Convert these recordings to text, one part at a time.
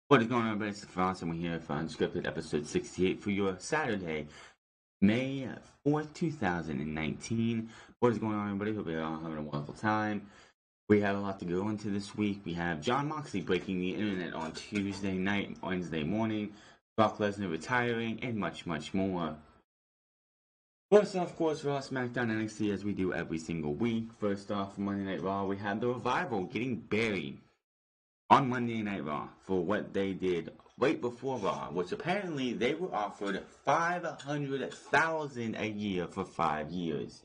What is going on, everybody? It's Franz, and we're here for UnScripted episode 68 for your Saturday, May 4th, 2019. What is going on, everybody? Hope you're all having a wonderful time. We have a lot to go into this week. We have Jon Moxley breaking the internet on Tuesday night, Wednesday morning, Brock Lesnar retiring, and much, much more. First off, of course, Raw, SmackDown, NXT, as we do every single week. First off, Monday Night Raw, we had the Revival getting buried on Monday Night Raw for what they did right before Raw, which apparently they were offered $500,000 a year for 5 years,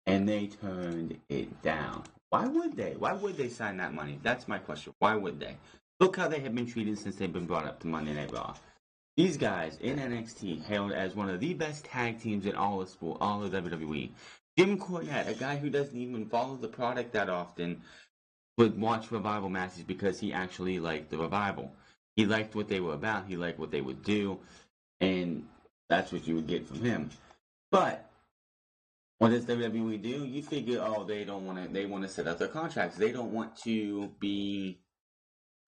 and they turned it down. Why would they? Why would they sign that money? That's my question. Why would they? Look how they have been treated since they've been brought up to Monday Night Raw. These guys in NXT hailed as one of the best tag teams in all of sport, all of WWE. Jim Cornette, a guy who doesn't even follow the product that often, would watch Revival matches because he actually liked the Revival. He liked what they were about. He liked what they would do, and that's what you would get from him. But what does WWE do? You figure, oh, they don't want to. They want to set up their contracts. They don't want to be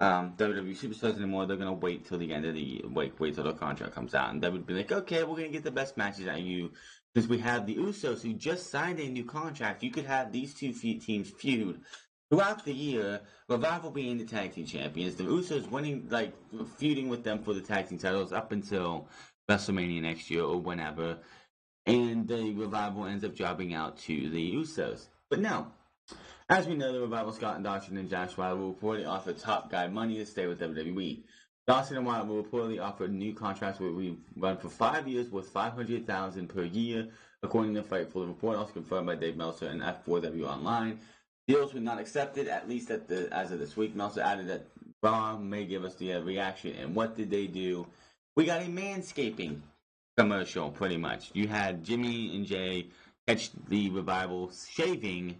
WWE superstars anymore. They're gonna wait till the end of the year. Wait till the contract comes out, and they would be like, okay, we're gonna get the best matches out of you. Since we have the Usos who just signed a new contract, you could have these two teams feud throughout the year, Revival being the tag team champions, the Usos winning, like, feuding with them for the tag team titles up until WrestleMania next year or whenever, and the Revival ends up jobbing out to the Usos. But no. As we know, the Revival, Scott and Dawson and Josh Wilder will reportedly offer top guy money to stay with WWE. Dawson and Wilder will reportedly offer new contracts where we run for 5 years worth $500,000 per year, according to Fightful. The report also confirmed by Dave Meltzer and F4W Online. Deals were not accepted, at least as of this week. Meltzer added that Raw may give us the reaction. And what did they do? We got a manscaping commercial, pretty much. You had Jimmy and Jay catch the Revival shaving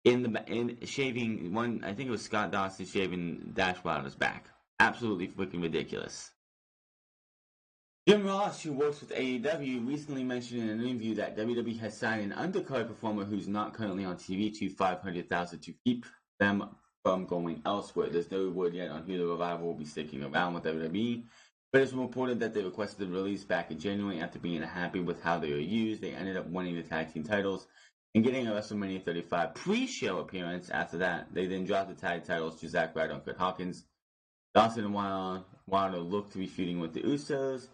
shaving one. I think it was Scott Dawson shaving Dash Wilder's back. Absolutely freaking ridiculous. Jim Ross, who works with AEW, recently mentioned in an interview that WWE has signed an undercard performer who's not currently on TV to $500,000 to keep them from going elsewhere. There's no word yet on who the Revival will be sticking around with WWE, but it's reported that they requested the release back in January after being unhappy with how they were used. They ended up winning the tag team titles and getting a WrestleMania 35 pre-show appearance. After that, they then dropped the tag titles to Zack Ryder and Kurt Hawkins. Dawson and Wilder looked to be feuding with the Usos.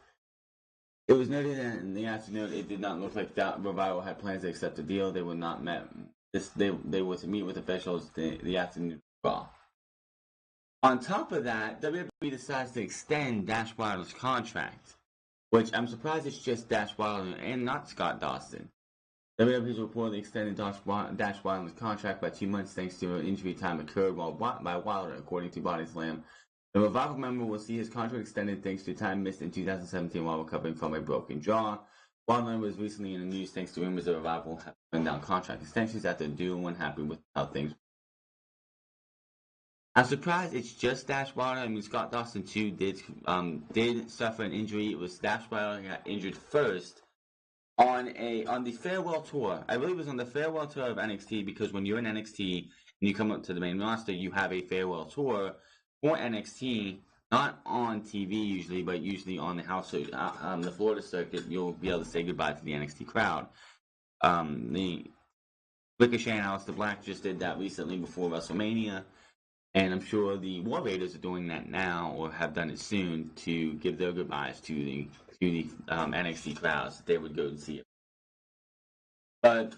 It was noted that in the afternoon it did not look like that Revival had plans to accept the deal. They were not met. They were to meet with officials the afternoon Raw. On top of that, WWE decides to extend Dash Wilder's contract, which I'm surprised it's just Dash Wilder and not Scott Dawson. WWE's reportedly extended Dash Wilder's contract by 2 months thanks to an injury time occurred by Wilder, according to Body Slam. The Revival member will see his contract extended thanks to time missed in 2017 while recovering from a broken jaw. Wilder was recently in the news thanks to rumors the Revival have turned down contract extensions after the duo unhappy with how things were. I'm surprised it's just Dash Wilder. I mean, Scott Dawson too did suffer an injury. It was Dash Wilder who got injured first on the farewell tour. I believe it was on the farewell tour of NXT, because when you're in NXT and you come up to the main roster, you have a farewell tour for NXT, not on TV usually, but usually on the house, the Florida circuit. You'll be able to say goodbye to the NXT crowd. The Ricochet and Aleister Black just did that recently before WrestleMania, and I'm sure the War Raiders are doing that now, or have done it soon, to give their goodbyes to the NXT crowds that they would go and see it. But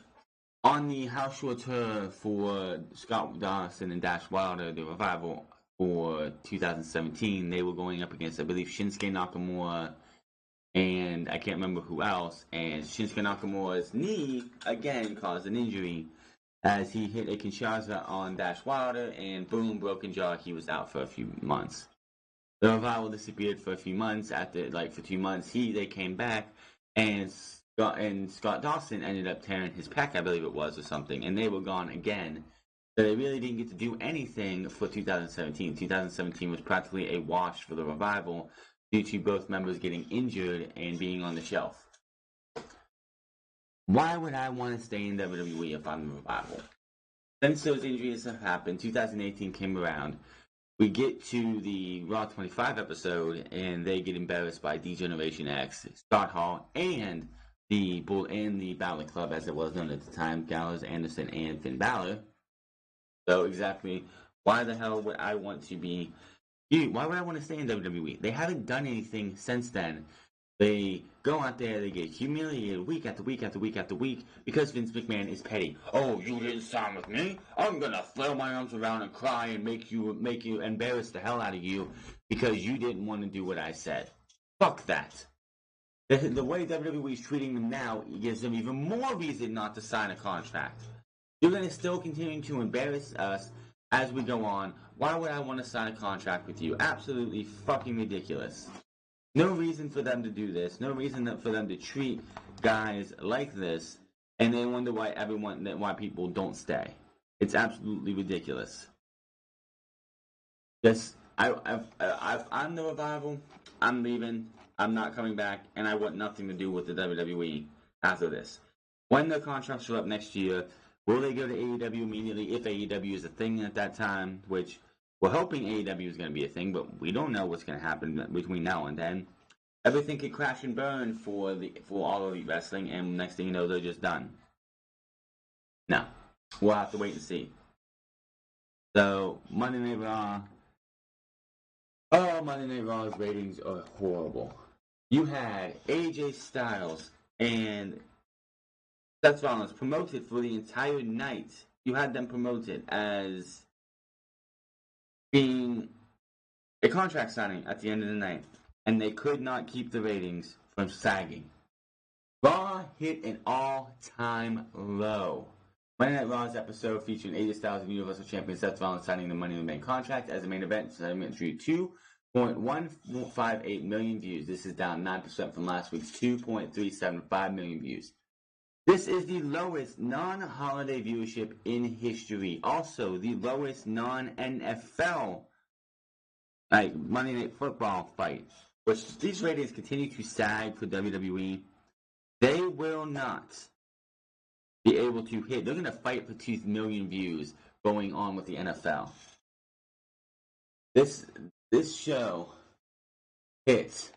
on the house show tour for Scott Dawson and Dash Wilder, the Revival, for 2017, they were going up against, I believe, Shinsuke Nakamura, and I can't remember who else. And Shinsuke Nakamura's knee again caused an injury as he hit a Kinshasa on Dash Wilder, and boom, broken jaw. He was out for a few months. The Revival disappeared for a few months. After for 2 months, they came back, and Scott Dawson ended up tearing his pec, I believe it was, or something, and they were gone again. So they really didn't get to do anything for 2017. 2017 was practically a wash for the Revival due to both members getting injured and being on the shelf. Why would I want to stay in WWE if I'm the Revival? Since those injuries have happened, 2018 came around. We get to the Raw 25 episode, and they get embarrassed by D-Generation X, Scott Hall, and the Balor Club, as it was known at the time, Gallows, Anderson, and Finn Balor. So exactly, why the hell would I want to be? Why would I want to stay in WWE? They haven't done anything since then. They go out there, they get humiliated week after week after week after week because Vince McMahon is petty. Oh, you didn't sign with me? I'm gonna flail my arms around and cry and make you embarrass the hell out of you because you didn't want to do what I said. Fuck that. The way WWE is treating them now gives them even more reason not to sign a contract. You're gonna still continue to embarrass us as we go on. Why would I want to sign a contract with you? Absolutely fucking ridiculous. No reason for them to do this. No reason for them to treat guys like this, and they wonder why people don't stay. It's absolutely ridiculous. Yes, I'm the Revival. I'm leaving. I'm not coming back, and I want nothing to do with the WWE after this. When the contracts are up next year, will they go to AEW immediately if AEW is a thing at that time? Which we're hoping AEW is going to be a thing, but we don't know what's going to happen between now and then. Everything could crash and burn for All Elite Wrestling, and next thing you know, they're just done. No, we'll have to wait and see. So Monday Night Raw. Oh, Monday Night Raw's ratings are horrible. You had AJ Styles and Seth Rollins promoted for the entire night. You had them promoted as being a contract signing at the end of the night, and they could not keep the ratings from sagging. Raw hit an all-time low. Monday Night Raw's episode featuring AJ Styles and Universal Champion Seth Rollins signing the Money in the Bank contract as a main event. Segment drew 2.158 million views. This is down 9% from last week's 2.375 million views. This is the lowest non-holiday viewership in history. Also, the lowest non-NFL Monday Night Football fight. Which these ratings continue to sag for WWE. They will not be able to hit. They're going to fight for 2 million views going on with the NFL. This show hits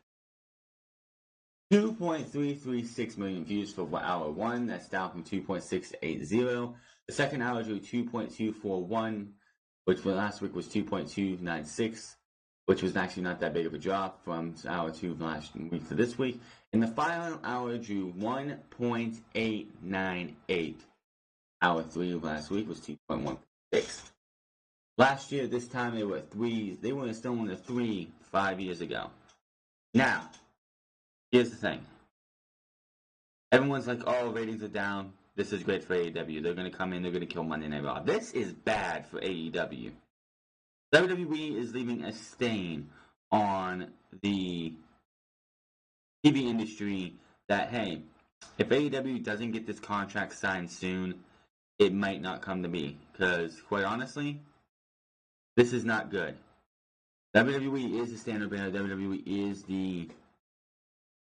2.336 million views for hour 1. That's down from 2.680. The second hour drew 2.241, which for last week was 2.296, which was actually not that big of a drop from hour 2 last week to this week. And the final hour drew 1.898. Hour 3 of last week was 2.16. Last year, this time they were 3. They were still in the 3 5 years ago. Now, here's the thing. Everyone's like, oh, ratings are down. This is great for AEW. They're going to come in. They're going to kill Monday Night Raw. This is bad for AEW. WWE is leaving a stain on the TV industry that, hey, if AEW doesn't get this contract signed soon, it might not come to be. Because, quite honestly, this is not good. WWE is the standard bearer. WWE is the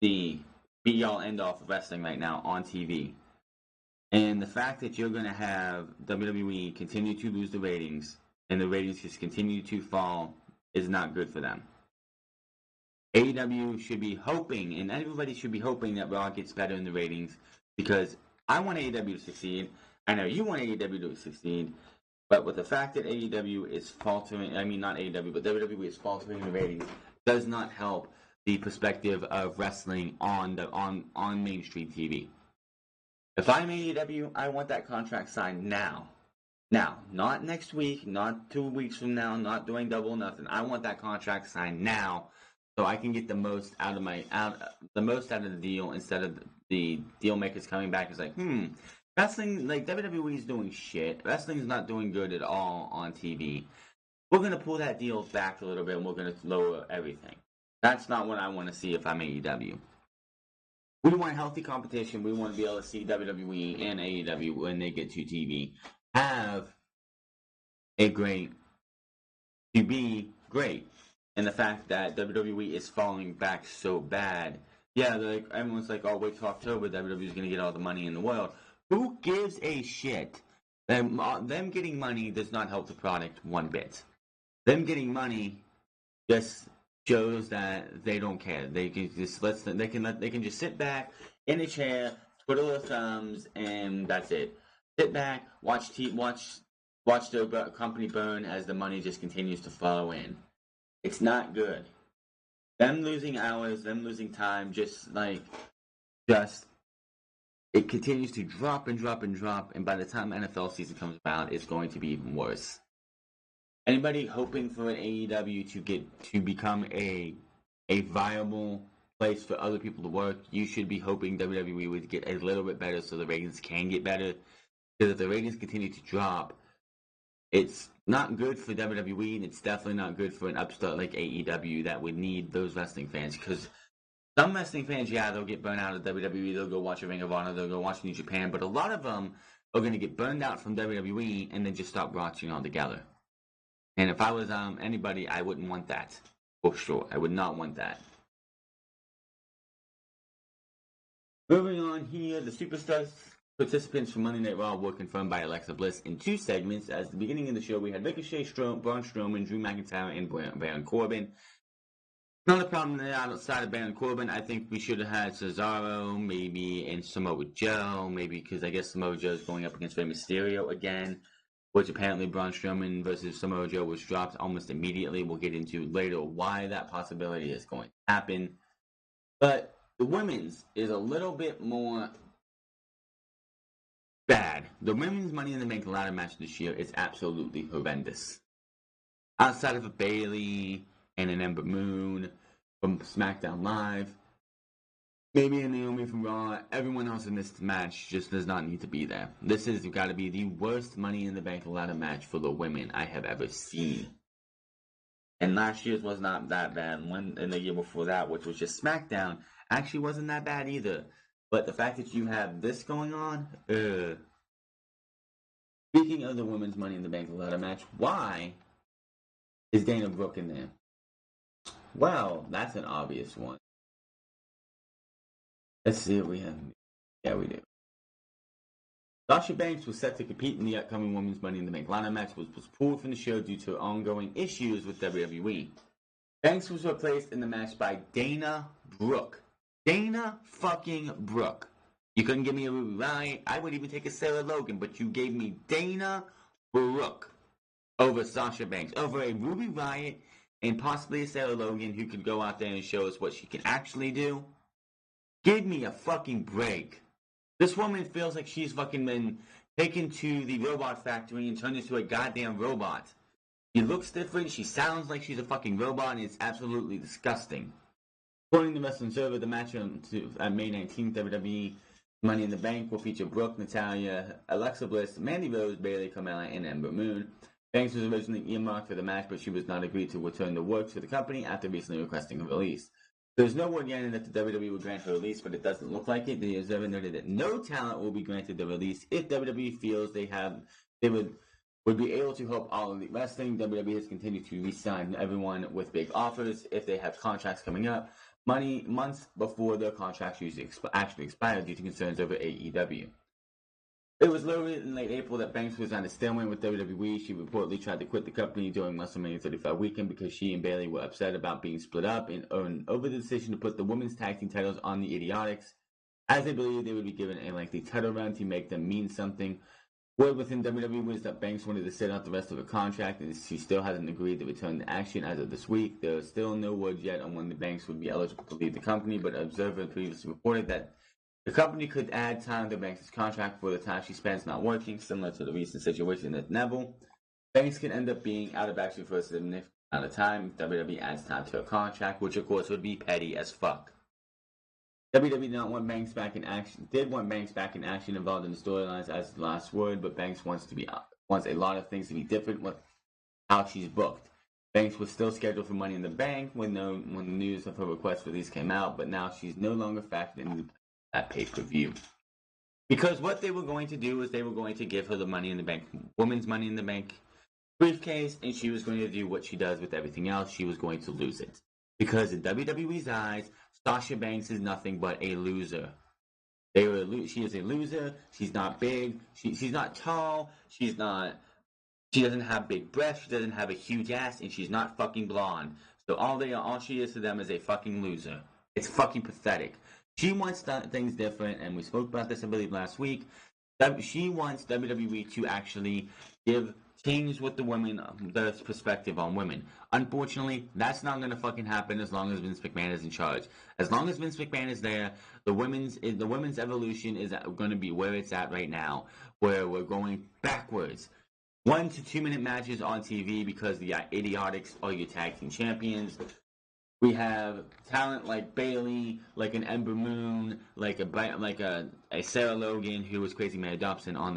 be-all, end-all of wrestling right now on TV. And the fact that you're going to have WWE continue to lose the ratings and the ratings just continue to fall is not good for them. AEW should be hoping, and everybody should be hoping, that Raw gets better in the ratings, because I want AEW to succeed. I know you want AEW to succeed, but with the fact that AEW is faltering, I mean not AEW, but WWE is faltering in the ratings, does not help the perspective of wrestling on mainstream TV. If I'm AEW, I want that contract signed now. Now, not next week, not 2 weeks from now, not doing double or nothing. I want that contract signed now, so I can get the most out of the deal, instead of the deal makers coming back and like, Wrestling, like WWE is doing shit. Wrestling is not doing good at all on TV. We're going to pull that deal back a little bit and we're going to lower everything. That's not what I want to see if I'm AEW. We want healthy competition. We want to be able to see WWE and AEW when they get to TV have to be great. And the fact that WWE is falling back so bad. Yeah, like everyone's like, oh, wait till October, WWE is going to get all the money in the world. Who gives a shit? Them getting money does not help the product one bit. Them getting money just shows that they don't care. They can just they can just sit back in a chair, twiddle their thumbs, and that's it. Sit back, watch the company burn as the money just continues to flow in. It's not good. Them losing hours, them losing time, it continues to drop and drop and drop, and by the time NFL season comes around, it's going to be even worse. Anybody hoping for an AEW to become a viable place for other people to work, you should be hoping WWE would get a little bit better so the ratings can get better. Because if the ratings continue to drop, it's not good for WWE, and it's definitely not good for an upstart like AEW that would need those wrestling fans. Because some wrestling fans, yeah, they'll get burned out of WWE, they'll go watch a Ring of Honor, they'll go watch New Japan, but a lot of them are going to get burned out from WWE and then just stop watching altogether. And if I was anybody, I wouldn't want that. For sure. I would not want that. Moving on here, the Superstars participants for Monday Night Raw were confirmed by Alexa Bliss in 2 segments. At the beginning of the show, we had Ricochet, Braun Strowman, Drew McIntyre, and Baron Corbin. Not a problem there outside of Baron Corbin. I think we should have had Cesaro, maybe, and Samoa Joe, maybe because I guess Samoa Joe is going up against Rey Mysterio again, which apparently Braun Strowman versus Samoa Joe was dropped almost immediately. We'll get into later why that possibility is going to happen. But the women's is a little bit more bad. The women's Money in the Bank ladder match this year is absolutely horrendous. Outside of a Bayley and an Ember Moon from SmackDown Live, maybe a Naomi from Raw, everyone else in this match just does not need to be there. This has got to be the worst Money in the Bank ladder match for the women I have ever seen. And last year's was not that bad. And the year before that, which was just SmackDown, actually wasn't that bad either. But the fact that you have this going on, Speaking of the women's Money in the Bank ladder match, why is Dana Brooke in there? Well, that's an obvious one. Let's see what we have. Yeah, we do. Sasha Banks was set to compete in the upcoming Women's Money in the Bank ladder match, was pulled from the show due to ongoing issues with WWE. Banks was replaced in the match by Dana Brooke. Dana fucking Brooke. You couldn't give me a Ruby Riott. I would even take a Sarah Logan, but you gave me Dana Brooke over Sasha Banks, over a Ruby Riott and possibly a Sarah Logan who could go out there and show us what she can actually do. Give me a fucking break. This woman feels like she's fucking been taken to the robot factory and turned into a goddamn robot. She looks different, she sounds like she's a fucking robot, and it's absolutely disgusting. According to Wrestling Observer, the match on May 19th, WWE Money in the Bank will feature Brooke, Natalya, Alexa Bliss, Mandy Rose, Bayley, Carmella, and Ember Moon. Banks was originally earmarked for the match, but she was not agreed to return to work for the company after recently requesting a release. There's no word yet that the WWE will grant her release, but it doesn't look like it. The Observer noted that no talent will be granted the release if WWE feels they would be able to help All Elite Wrestling. WWE has continued to re-sign everyone with big offers if they have contracts coming up. Months before their contracts usually actually expire due to concerns over AEW. It was noted in late April that Banks was on a stalemate with WWE. She reportedly tried to quit the company during WrestleMania 35 weekend because she and Bayley were upset about being split up and over the decision to put the women's tag team titles on the Idiotics, as they believed they would be given a lengthy title run to make them mean something. Word within WWE was that Banks wanted to sit out the rest of her contract, and she still hasn't agreed to return to action as of this week. There is still no word yet on when the Banks would be eligible to leave the company, but Observer previously reported that the company could add time to Banks' contract for the time she spends not working, similar to the recent situation at Neville. Banks can end up being out of action for a significant amount of time if WWE adds time to her contract, which of course would be petty as fuck. WWE did not want Banks back in action. Did want Banks back in action involved in the storylines as the last word, but Banks wants a lot of things to be different with how she's booked. Banks was still scheduled for Money in the Bank when the news of her request release came out, but now she's no longer factored into that pay-per-view. Because what they were going to do is they were going to give her the Money in the Bank, women's Money in the Bank briefcase, and she was going to do what she does with everything else. She was going to lose it. Because in WWE's eyes, Sasha Banks is nothing but a loser. She is a loser. She's not big. She's not tall. She doesn't have big breasts. She doesn't have a huge ass, and she's not fucking blonde. So all she is to them is a fucking loser. It's fucking pathetic. She wants things different, and we spoke about this, I believe, last week. She wants WWE to actually change with the women, their perspective on women. Unfortunately, that's not going to fucking happen as long as Vince McMahon is in charge. As long as Vince McMahon is there, the women's evolution is going to be where it's at right now, where we're going backwards. 1 to 2 minute matches on TV because the idiotics are your tag team champions. We have talent like Bayley, like an Ember Moon, like a Sarah Logan, who was Crazy Mary Dobson on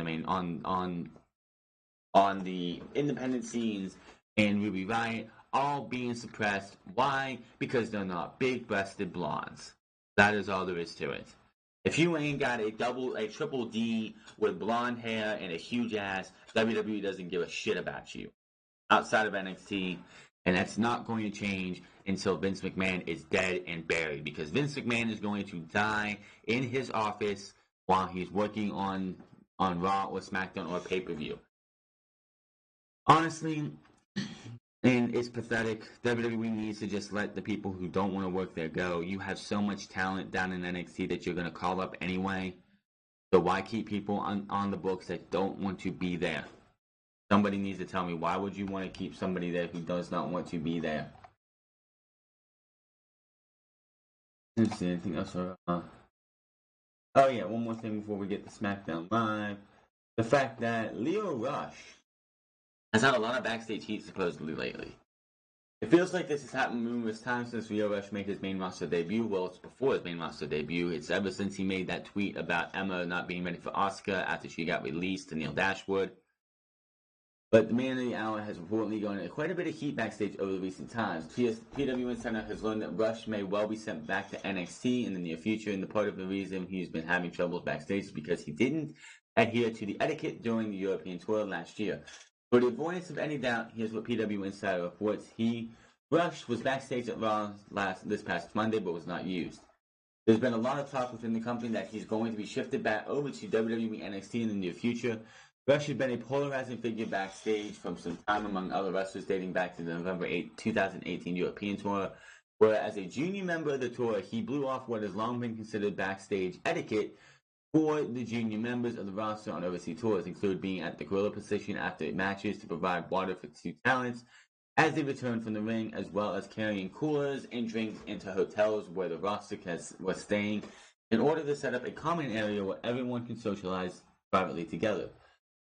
the independent scenes, and Ruby Riott, all being suppressed. Why? Because they're not big-breasted blondes. That is all there is to it. If you ain't got a triple D with blonde hair and a huge ass, WWE doesn't give a shit about you outside of NXT, and that's not going to change until Vince McMahon is dead and buried, because Vince McMahon is going to die in his office while he's working on Raw or SmackDown or pay-per-view. Honestly, and it's pathetic. WWE needs to just let the people who don't want to work there go. You have so much talent down in NXT that you're going to call up anyway. So why keep people on the books that don't want to be there? Somebody needs to tell me, why would you want to keep somebody there who does not want to be there? Let's see, anything else? Oh yeah, one more thing before we get to SmackDown Live. The fact that Lio Rush has had a lot of backstage heat supposedly lately. It feels like this has happened numerous times since Lio Rush made his main roster debut. Well, it's before his main roster debut. It's ever since he made that tweet about Emma not being ready for Asuka after she got released to Neil Dashwood. But the man of the hour has reportedly gone into quite a bit of heat backstage over the recent times. PW Insider has learned that Rush may well be sent back to NXT in the near future, and the part of the reason he's been having troubles backstage is because he didn't adhere to the etiquette during the European tour last year. For the avoidance of any doubt, here's what PW Insider reports. Rush was backstage at Raw this past Monday, but was not used. There's been a lot of talk within the company that he's going to be shifted back over to WWE NXT in the near future. Rush has been a polarizing figure backstage from some time among other wrestlers dating back to the November 8, 2018 European tour, where as a junior member of the tour, he blew off what has long been considered backstage etiquette for the junior members of the roster on overseas tours, including being at the gorilla position after matches to provide water for two talents as they return from the ring, as well as carrying coolers and drinks into hotels where the roster was staying in order to set up a common area where everyone can socialize privately together.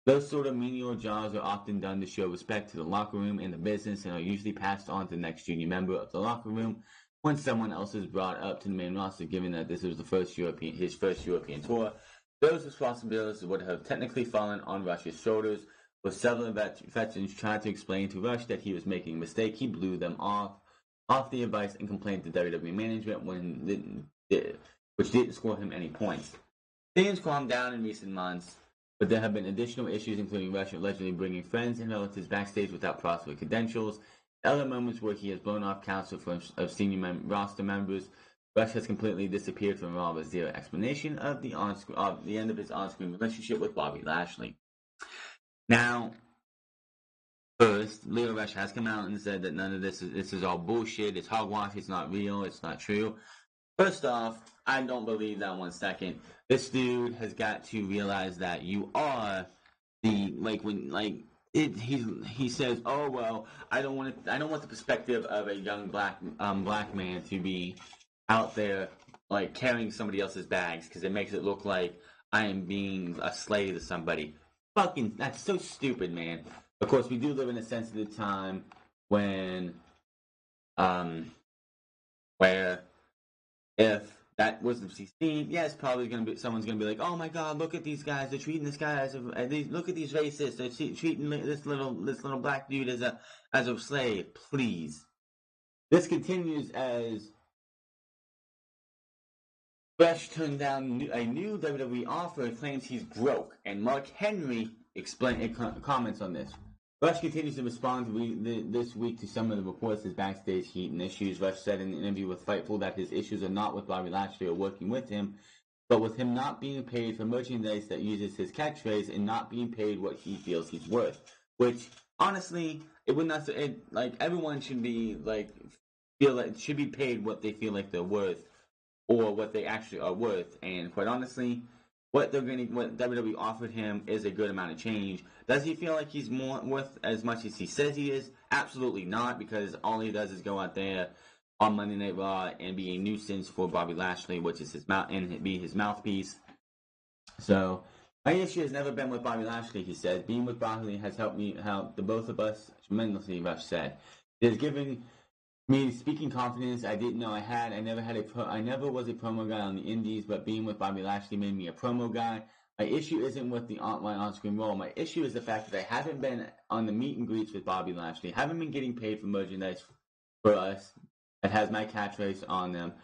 Those sort of menial jobs are often done to show respect to the locker room and the business, and are usually passed on to the next junior member of the locker room when someone else is brought up to the main roster, given that this was his first European tour. Those responsibilities would have technically fallen on Rush's shoulders. With several veterans trying to explain to Rush that he was making a mistake, he blew them off the advice and complained to WWE management which didn't score him any points. Things calmed down in recent months, but there have been additional issues, including Rush allegedly bringing friends and relatives backstage without proper credentials. Other moments where he has blown off counsel of senior roster members. Rush has completely disappeared from Raw with zero explanation of the end of his on-screen relationship with Bobby Lashley. Now, first, Lio Rush has come out and said that none of this is all bullshit. It's hogwash. It's not real. It's not true. First off, I don't believe that 1 second. This dude has got to realize that you are he says, oh well, I don't want the perspective of a young black man to be out there like carrying somebody else's bags because it makes it look like I am being a slave to somebody. Fucking, that's so stupid, man. Of course, we do live in a sensitive time when where if that was to be seen. Yes, probably someone's gonna be like, "Oh my God, look at these guys! They're treating this guy look at these racists! They're treating this little black dude as a slave." Please, this continues as Rush turned down a new WWE offer and claims he's broke, and Mark Henry comments on this. Rush continues to respond this week to some of the reports of backstage heat and issues. Rush said in an interview with Fightful that his issues are not with Bobby Lashley or working with him, but with him not being paid for merchandise that uses his catchphrase and not being paid what he feels he's worth. Which, honestly, everyone should be should be paid what they feel like they're worth or what they actually are worth. And quite honestly, what WWE offered him is a good amount of change. Does he feel like he's more worth as much as he says he is? Absolutely not, because all he does is go out there on Monday Night Raw and be a nuisance for Bobby Lashley, which is his be his mouthpiece. So my issue has never been with Bobby Lashley, he said. Being with Bobby has helped the both of us tremendously, Rush said. It has given me speaking confidence I didn't know I had. I never was a promo guy on the indies, but being with Bobby Lashley made me a promo guy. My issue isn't with my on-screen role. My issue is the fact that I haven't been on the meet and greets with Bobby Lashley, haven't been getting paid for merchandise for us that has my catchphrase on them.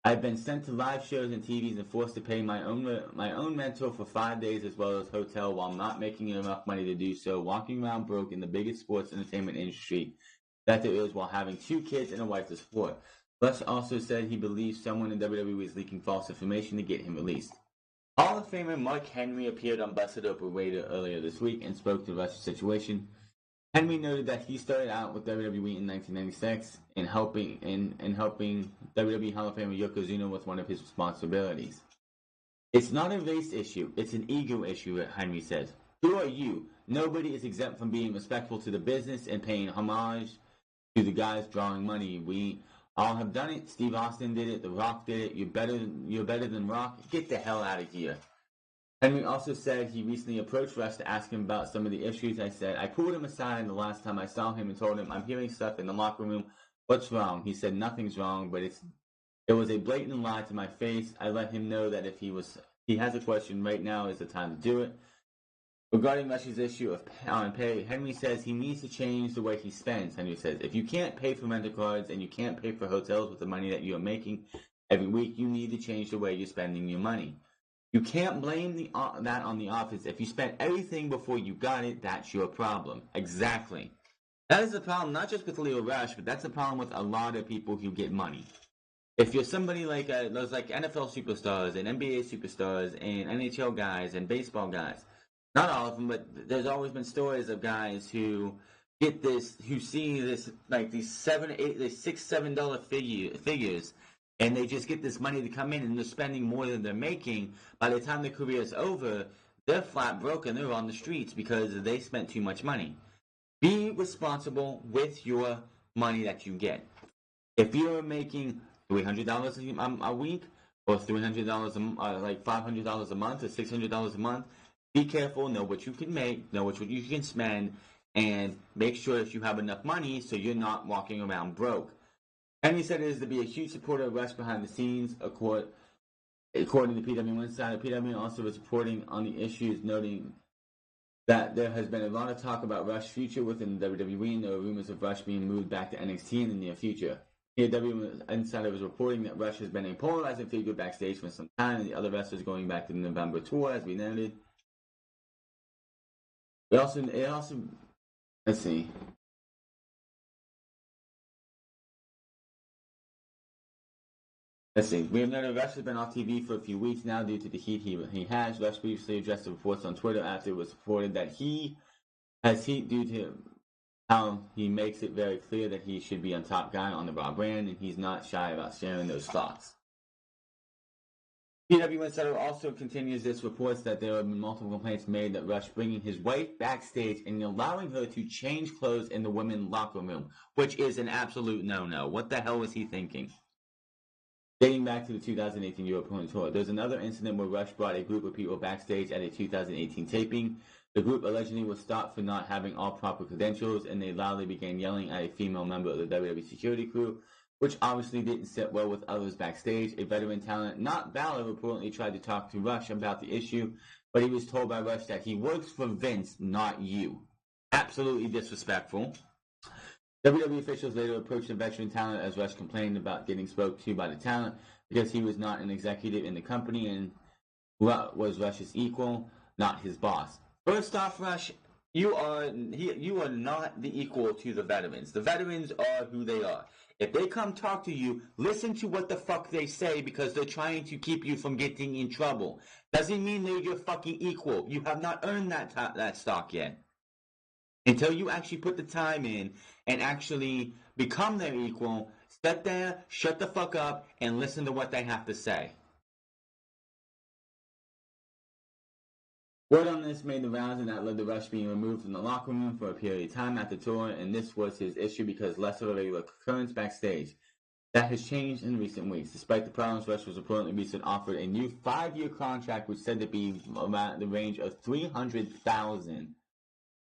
I've been sent to live shows and TVs and forced to pay my own rental for 5 days as well as hotel while not making enough money to do so, walking around broke in the biggest sports entertainment industry that there is while having 2 kids and a wife to support. Rush also said he believes someone in WWE is leaking false information to get him released. Hall of Famer Mark Henry appeared on Busted Open Radio earlier this week and spoke to Rush's situation. Henry noted that he started out with WWE in 1996 and helping WWE Hall of Famer Yokozuna with one of his responsibilities. It's not a race issue, it's an ego issue, Henry says. Who are you? Nobody is exempt from being respectful to the business and paying homage to the guys drawing money. We all have done it. Steve Austin did it. The Rock did it. You're better than Rock. Get the hell out of here. Henry also said he recently approached Rush to ask him about some of the issues. I said, I pulled him aside the last time I saw him and told him, I'm hearing stuff in the locker room. What's wrong? He said, nothing's wrong, but it was a blatant lie to my face. I let him know that if he has a question right now is the time to do it. Regarding Rush's issue of pay, Henry says he needs to change the way he spends. Henry says, if you can't pay for rental cards and you can't pay for hotels with the money that you are making every week, you need to change the way you're spending your money. You can't blame that on the office. If you spent everything before you got it, that's your problem. Exactly. That is the problem, not just with Leo Rush, but that's the problem with a lot of people who get money. If you're somebody like those like NFL superstars and NBA superstars and NHL guys and baseball guys, not all of them, but there's always been stories of guys who get this, who see this, like these $6-7 figures, and they just get this money to come in, and they're spending more than they're making. By the time their career is over, they're flat broke and they're on the streets because they spent too much money. Be responsible with your money that you get. If you're making $300 a week, or $300 like $500 a month, or $600 a month, be careful, know what you can make, know what you can spend, and make sure that you have enough money so you're not walking around broke. Henry said it is to be a huge supporter of Rush behind the scenes, according to PW Insider. PW also was reporting on the issues, noting that there has been a lot of talk about Rush's future within the WWE, and there are rumors of Rush being moved back to NXT in the near future. PW Insider was reporting that Rush has been a polarizing figure backstage for some time, and the other wrestlers going back to the November tour, as we noted. Let's see. We have noted Rush has been off TV for a few weeks now due to the heat he has. Rush previously addressed the reports on Twitter after it was reported that he has heat due to how he makes it very clear that he should be on top guy on the Raw brand, and he's not shy about sharing those thoughts. PW Insider also continues this reports that there have been multiple complaints made that Rush bringing his wife backstage and allowing her to change clothes in the women's locker room, which is an absolute no-no. What the hell was he thinking? Dating back to the 2018 European tour, there's another incident where Rush brought a group of people backstage at a 2018 taping. The group allegedly was stopped for not having all proper credentials, and they loudly began yelling at a female member of the WWE security crew. which obviously didn't sit well with others backstage. A veteran talent, not Balor, reportedly tried to talk to Rush about the issue, but he was told by Rush that he works for Vince, not you. Absolutely disrespectful. WWE officials later approached the veteran talent as Rush complained about getting spoke to by the talent because he was not an executive in the company and was Rush's equal, not his boss. First off, Rush, you are not the equal to the veterans. The veterans are who they are. If they come talk to you, listen to what the fuck they say because they're trying to keep you from getting in trouble. Doesn't mean they're your fucking equal. You have not earned that stock yet. Until you actually put the time in and actually become their equal, sit there, shut the fuck up, and listen to what they have to say. Word on this made the rounds, and that led to Rush being removed from the locker room for a period of time after tour, and this was his issue because less of a regular occurrence backstage. That has changed in recent weeks. Despite the problems, Rush was reportedly recently offered a new 5-year contract, which said to be around the range of $300,000.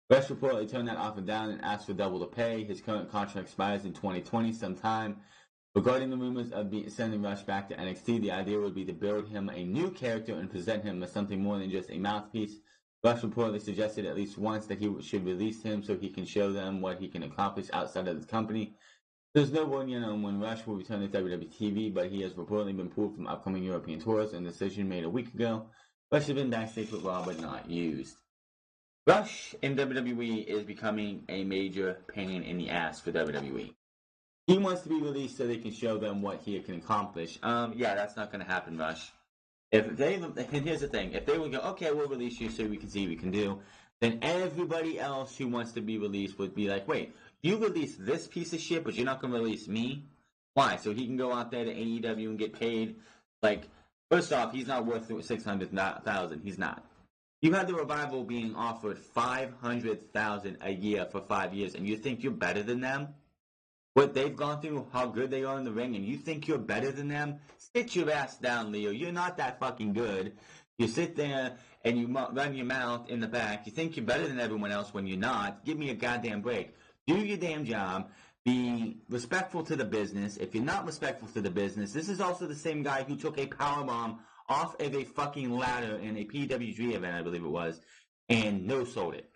Rush reportedly turned that offer down and asked for double the pay. His current contract expires in 2020 sometime. Regarding the rumors of sending Rush back to NXT, the idea would be to build him a new character and present him as something more than just a mouthpiece. Rush reportedly suggested at least once that he should release him so he can show them what he can accomplish outside of the company. There's no word yet on when Rush will return to WWE TV, but he has reportedly been pulled from upcoming European tours, and the decision made a week ago. Rush has been backstage with Raw but not used. Rush in WWE is becoming a major pain in the ass for WWE. He wants to be released so they can show them what he can accomplish. Yeah, that's not going to happen, Rush. And here's the thing, if they would go, okay, we'll release you so we can see what we can do, then everybody else who wants to be released would be like, wait, you release this piece of shit, but you're not going to release me? Why? So he can go out there to AEW and get paid? Like, first off, he's not worth $600,000. He's not. You had the Revival being offered $500,000 a year for 5 years, and you think you're better than them? What they've gone through, how good they are in the ring, and you think you're better than them? Sit your ass down, Leo. You're not that fucking good. You sit there and you run your mouth in the back. You think you're better than everyone else when you're not. Give me a goddamn break. Do your damn job. Be respectful to the business. If you're not respectful to the business, this is also the same guy who took a powerbomb off of a fucking ladder in a PWG event, I believe it was, and no-sold it.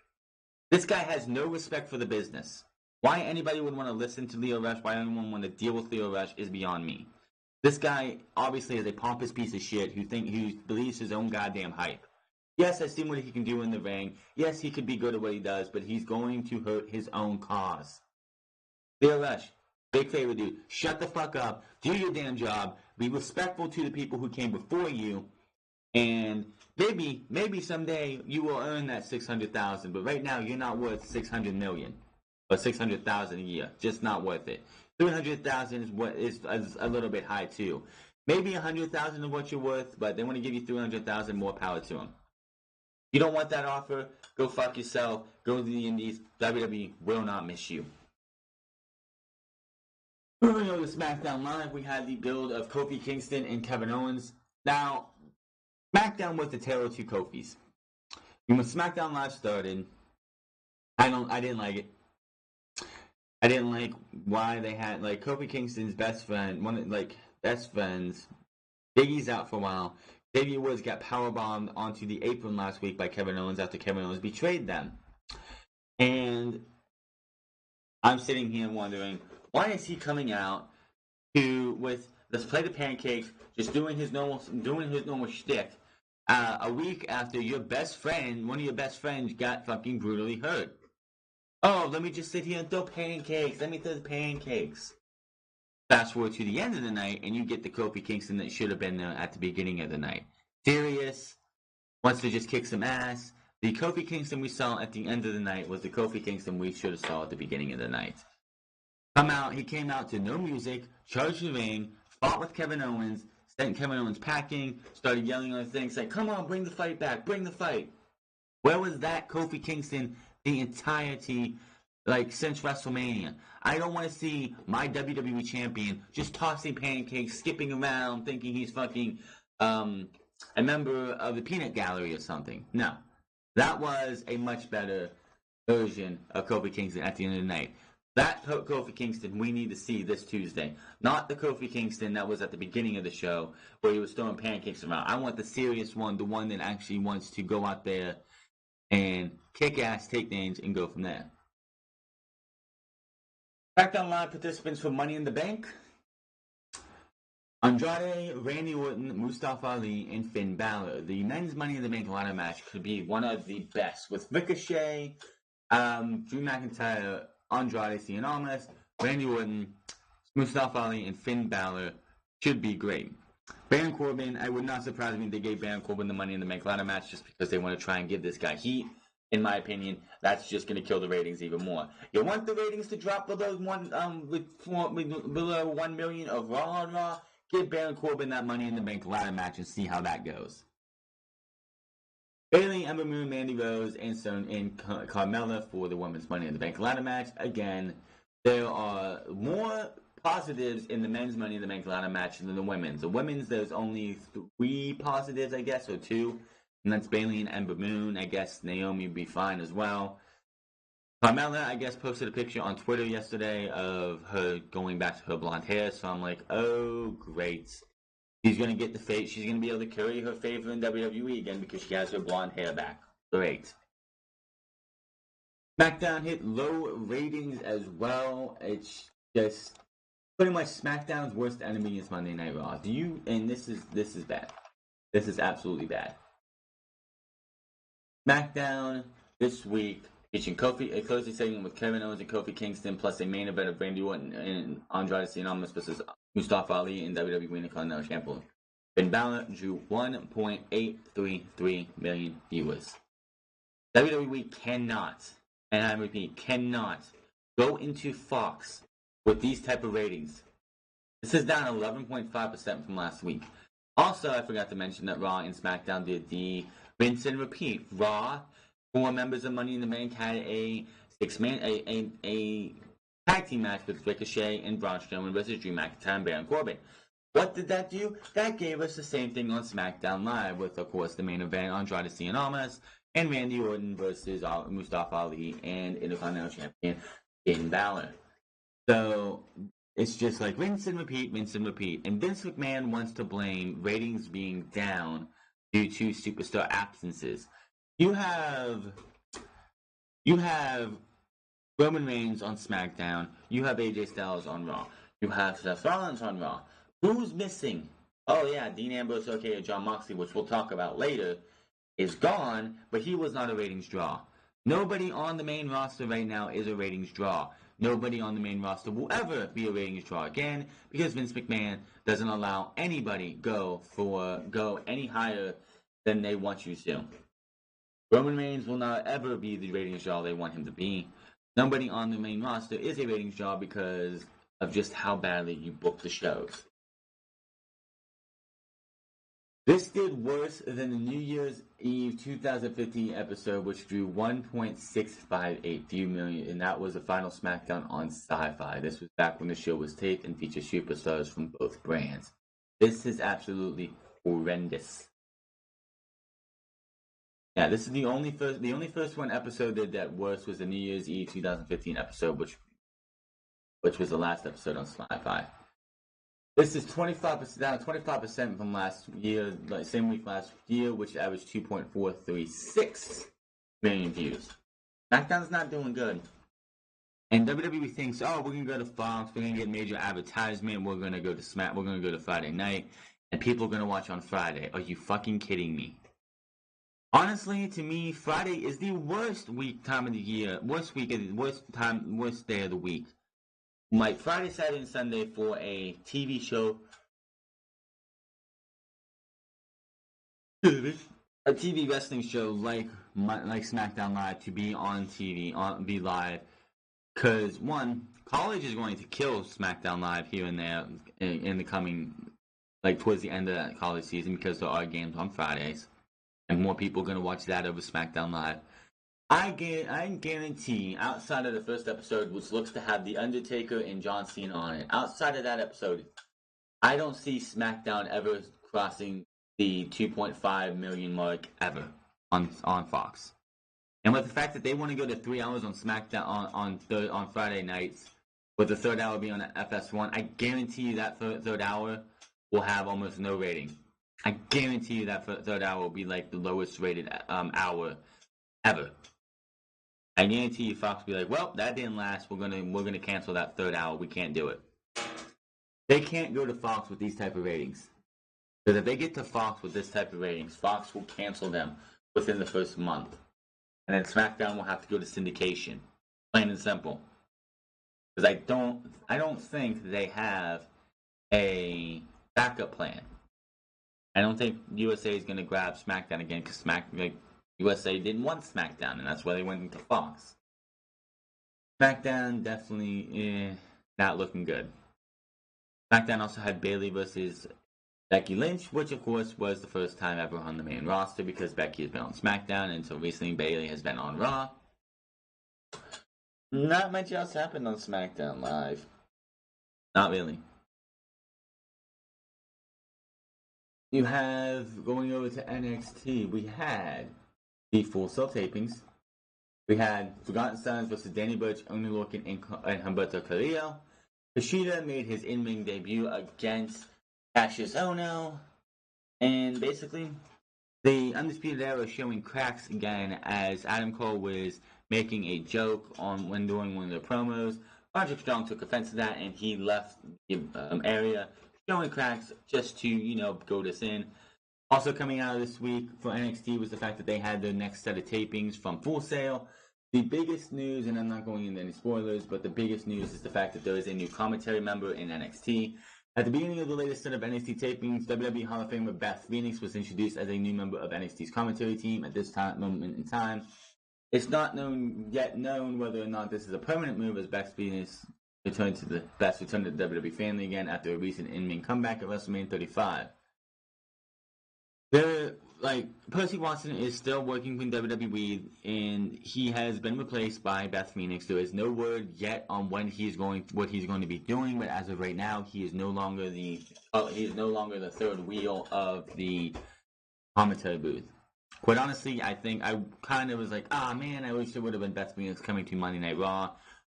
This guy has no respect for the business. Why anybody would want to listen to Leo Rush, why anyone would want to deal with Leo Rush is beyond me. This guy obviously is a pompous piece of shit who believes his own goddamn hype. Yes, I've seen what he can do in the ring. Yes, he could be good at what he does, but he's going to hurt his own cause. Leo Rush, big favor, dude. Shut the fuck up. Do your damn job. Be respectful to the people who came before you. And maybe someday you will earn that $600,000. But right now, you're not worth $600 million or $600,000 a year. Just not worth it. $300,000 is a little bit high too. Maybe $100,000 is what you're worth, but they want to give you $300,000. More power to them. You don't want that offer? Go fuck yourself. Go to the Indies. WWE will not miss you. Moving over to SmackDown Live, we had the build of Kofi Kingston and Kevin Owens. Now, SmackDown was the tale of two Kofis. When SmackDown Live started, I didn't like it. I didn't like why they had Kofi Kingston's best friend, best friends. Big E's out for a while. Xavier Woods got powerbombed onto the apron last week by Kevin Owens after Kevin Owens betrayed them. And I'm sitting here wondering, why is he coming out with let's play the pancakes, just doing his normal shtick a week after one of your best friends got fucking brutally hurt? Oh, let me just sit here and throw pancakes. Let me throw the pancakes. Fast forward to the end of the night, and you get the Kofi Kingston that should have been there at the beginning of the night. Serious, wants to just kick some ass. The Kofi Kingston we saw at the end of the night was the Kofi Kingston we should have saw at the beginning of the night. He came out to no music, charged the ring, fought with Kevin Owens, sent Kevin Owens packing, started yelling on things like, come on, bring the fight back, bring the fight. Where was that Kofi Kingston the entirety, since WrestleMania? I don't want to see my WWE champion just tossing pancakes, skipping around, thinking he's fucking a member of the peanut gallery or something. No. That was a much better version of Kofi Kingston at the end of the night. That Kofi Kingston we need to see this Tuesday. Not the Kofi Kingston that was at the beginning of the show where he was throwing pancakes around. I want the serious one, the one that actually wants to go out there and kick ass, take names, and go from there. SmackDown Live participants for Money in the Bank. Andrade, Randy Orton, Mustafa Ali, and Finn Balor. The men's Money in the Bank ladder match could be one of the best with Ricochet, Drew McIntyre, Andrade Cien Almas, Randy Orton, Mustafa Ali, and Finn Balor should be great. Baron Corbin, I would not surprise me if they gave Baron Corbin the Money in the Bank ladder match just because they want to try and give this guy heat. In my opinion, that's just going to kill the ratings even more. You want the ratings to drop below below 1 million of Raw on Raw? Give Baron Corbin that Money in the Bank ladder match and see how that goes. Bayley, Ember Moon, Mandy Rose, and Carmella for the Women's Money in the Bank ladder match. Again, there are more positives in the men's Money in the Bank ladder match than the women's. The women's, there's only 3 positives, I guess, or 2. And that's Bayley and Ember Moon. I guess Naomi would be fine as well. Carmella, I guess, posted a picture on Twitter yesterday of her going back to her blonde hair. So I'm like, oh, great. She's going to get the face. She's going to be able to carry her favor in WWE again because she has her blonde hair back. Great. SmackDown hit low ratings as well. It's just pretty much SmackDown's worst enemy is Monday Night Raw. And this is bad. This is absolutely bad. SmackDown this week featuring a closing segment with Kevin Owens and Kofi Kingston, plus a main event of Randy Orton and Andrade Cien Almas versus Mustafa Ali and WWE Intercontinental Champion. Finn Balor drew 1.833 million viewers. WWE cannot, and I repeat, cannot go into Fox with these type of ratings. This is down 11.5% from last week. Also, I forgot to mention that Raw and SmackDown did the rinse and repeat. Raw, 4 members of Money in the Bank had a tag team match with Ricochet and Braun Strowman versus Drew McIntyre and Baron Corbin. What did that do? That gave us the same thing on SmackDown Live with, of course, the main event, Andrade Cien Almas and Randy Orton versus Mustafa Ali and Intercontinental Champion Finn Balor. So it's just like rinse and repeat, rinse and repeat. And Vince McMahon wants to blame ratings being down due to superstar absences. You have Roman Reigns on SmackDown. You have AJ Styles on Raw. You have Seth Rollins on Raw. Who's missing? Oh yeah, Dean Ambrose, aka Jon Moxley, which we'll talk about later, is gone, but he was not a ratings draw. Nobody on the main roster right now is a ratings draw. Nobody on the main roster will ever be a ratings draw again because Vince McMahon doesn't allow anybody go any higher than they want you to. Roman Reigns will not ever be the ratings draw they want him to be. Nobody on the main roster is a ratings draw because of just how badly you book the shows. This did worse than the New Year's Eve 2015 episode, which drew 1.658 million, and that was the final SmackDown on Sci-Fi. This was back when the show was taped and featured superstars from both brands. This is absolutely horrendous. Yeah, this is the only first one episode that did worse was the New Year's Eve 2015 episode, which was the last episode on Sci-Fi. This is 25% down 25% from last year, like same week last year, which averaged 2.436 million views. SmackDown's not doing good. And WWE thinks, oh, we're gonna go to Fox, we're gonna get major advertisement, we're gonna go to Friday night, and people are gonna watch on Friday. Are you fucking kidding me? Honestly, to me, Friday is the worst time of the year, worst day of the week. Like Friday, Saturday, and Sunday for a TV show, a TV wrestling show like SmackDown Live to be on TV, be live. Because one, college is going to kill SmackDown Live here and there in the coming, towards the end of that college season because there are games on Fridays, and more people are going to watch that over SmackDown Live. I guarantee, outside of the first episode, which looks to have The Undertaker and John Cena on it, outside of that episode, I don't see SmackDown ever crossing the 2.5 million mark ever on Fox. And with the fact that they want to go to 3 hours on SmackDown on Friday nights, with the third hour being on FS1, I guarantee you that third hour will have almost no rating. I guarantee you that third hour will be like the lowest rated hour ever. I guarantee you Fox will be like, well, that didn't last. We're gonna cancel that third hour. We can't do it. They can't go to Fox with these type of ratings. Because if they get to Fox with this type of ratings, Fox will cancel them within the first month. And then SmackDown will have to go to syndication. Plain and simple. Because I don't think they have a backup plan. I don't think USA is going to grab SmackDown again because USA didn't want SmackDown, and that's why they went into Fox. SmackDown definitely not looking good. SmackDown also had Bayley versus Becky Lynch, which of course was the first time ever on the main roster because Becky has been on SmackDown, and until recently Bayley has been on Raw. Not much else happened on SmackDown Live. Not really. You have, going over to NXT, we had the Full Sail tapings. We had Forgotten Sons versus Danny Burch, Oni Lorcan, and Humberto Carrillo. Kushida made his in-ring debut against Cassius Ohno. And basically, the Undisputed Era showing cracks again as Adam Cole was making a joke when doing one of the promos. Roderick Strong took offense to that and he left the area showing cracks just to, go this in. Also coming out of this week for NXT was the fact that they had their next set of tapings from Full Sail. The biggest news, and I'm not going into any spoilers, but the biggest news is the fact that there is a new commentary member in NXT. At the beginning of the latest set of NXT tapings, WWE Hall of Famer Beth Phoenix was introduced as a new member of NXT's commentary team at this moment in time. It's not known whether or not this is a permanent move as Beth Phoenix returned to the WWE family again after a recent in-ring comeback at WrestleMania 35. Percy Watson is still working with WWE, and he has been replaced by Beth Phoenix. There is no word yet on what he's going to be doing, but as of right now, he is no longer the third wheel of the commentary booth. Quite honestly, I think I kind of was like, man, I wish it would have been Beth Phoenix coming to Monday Night Raw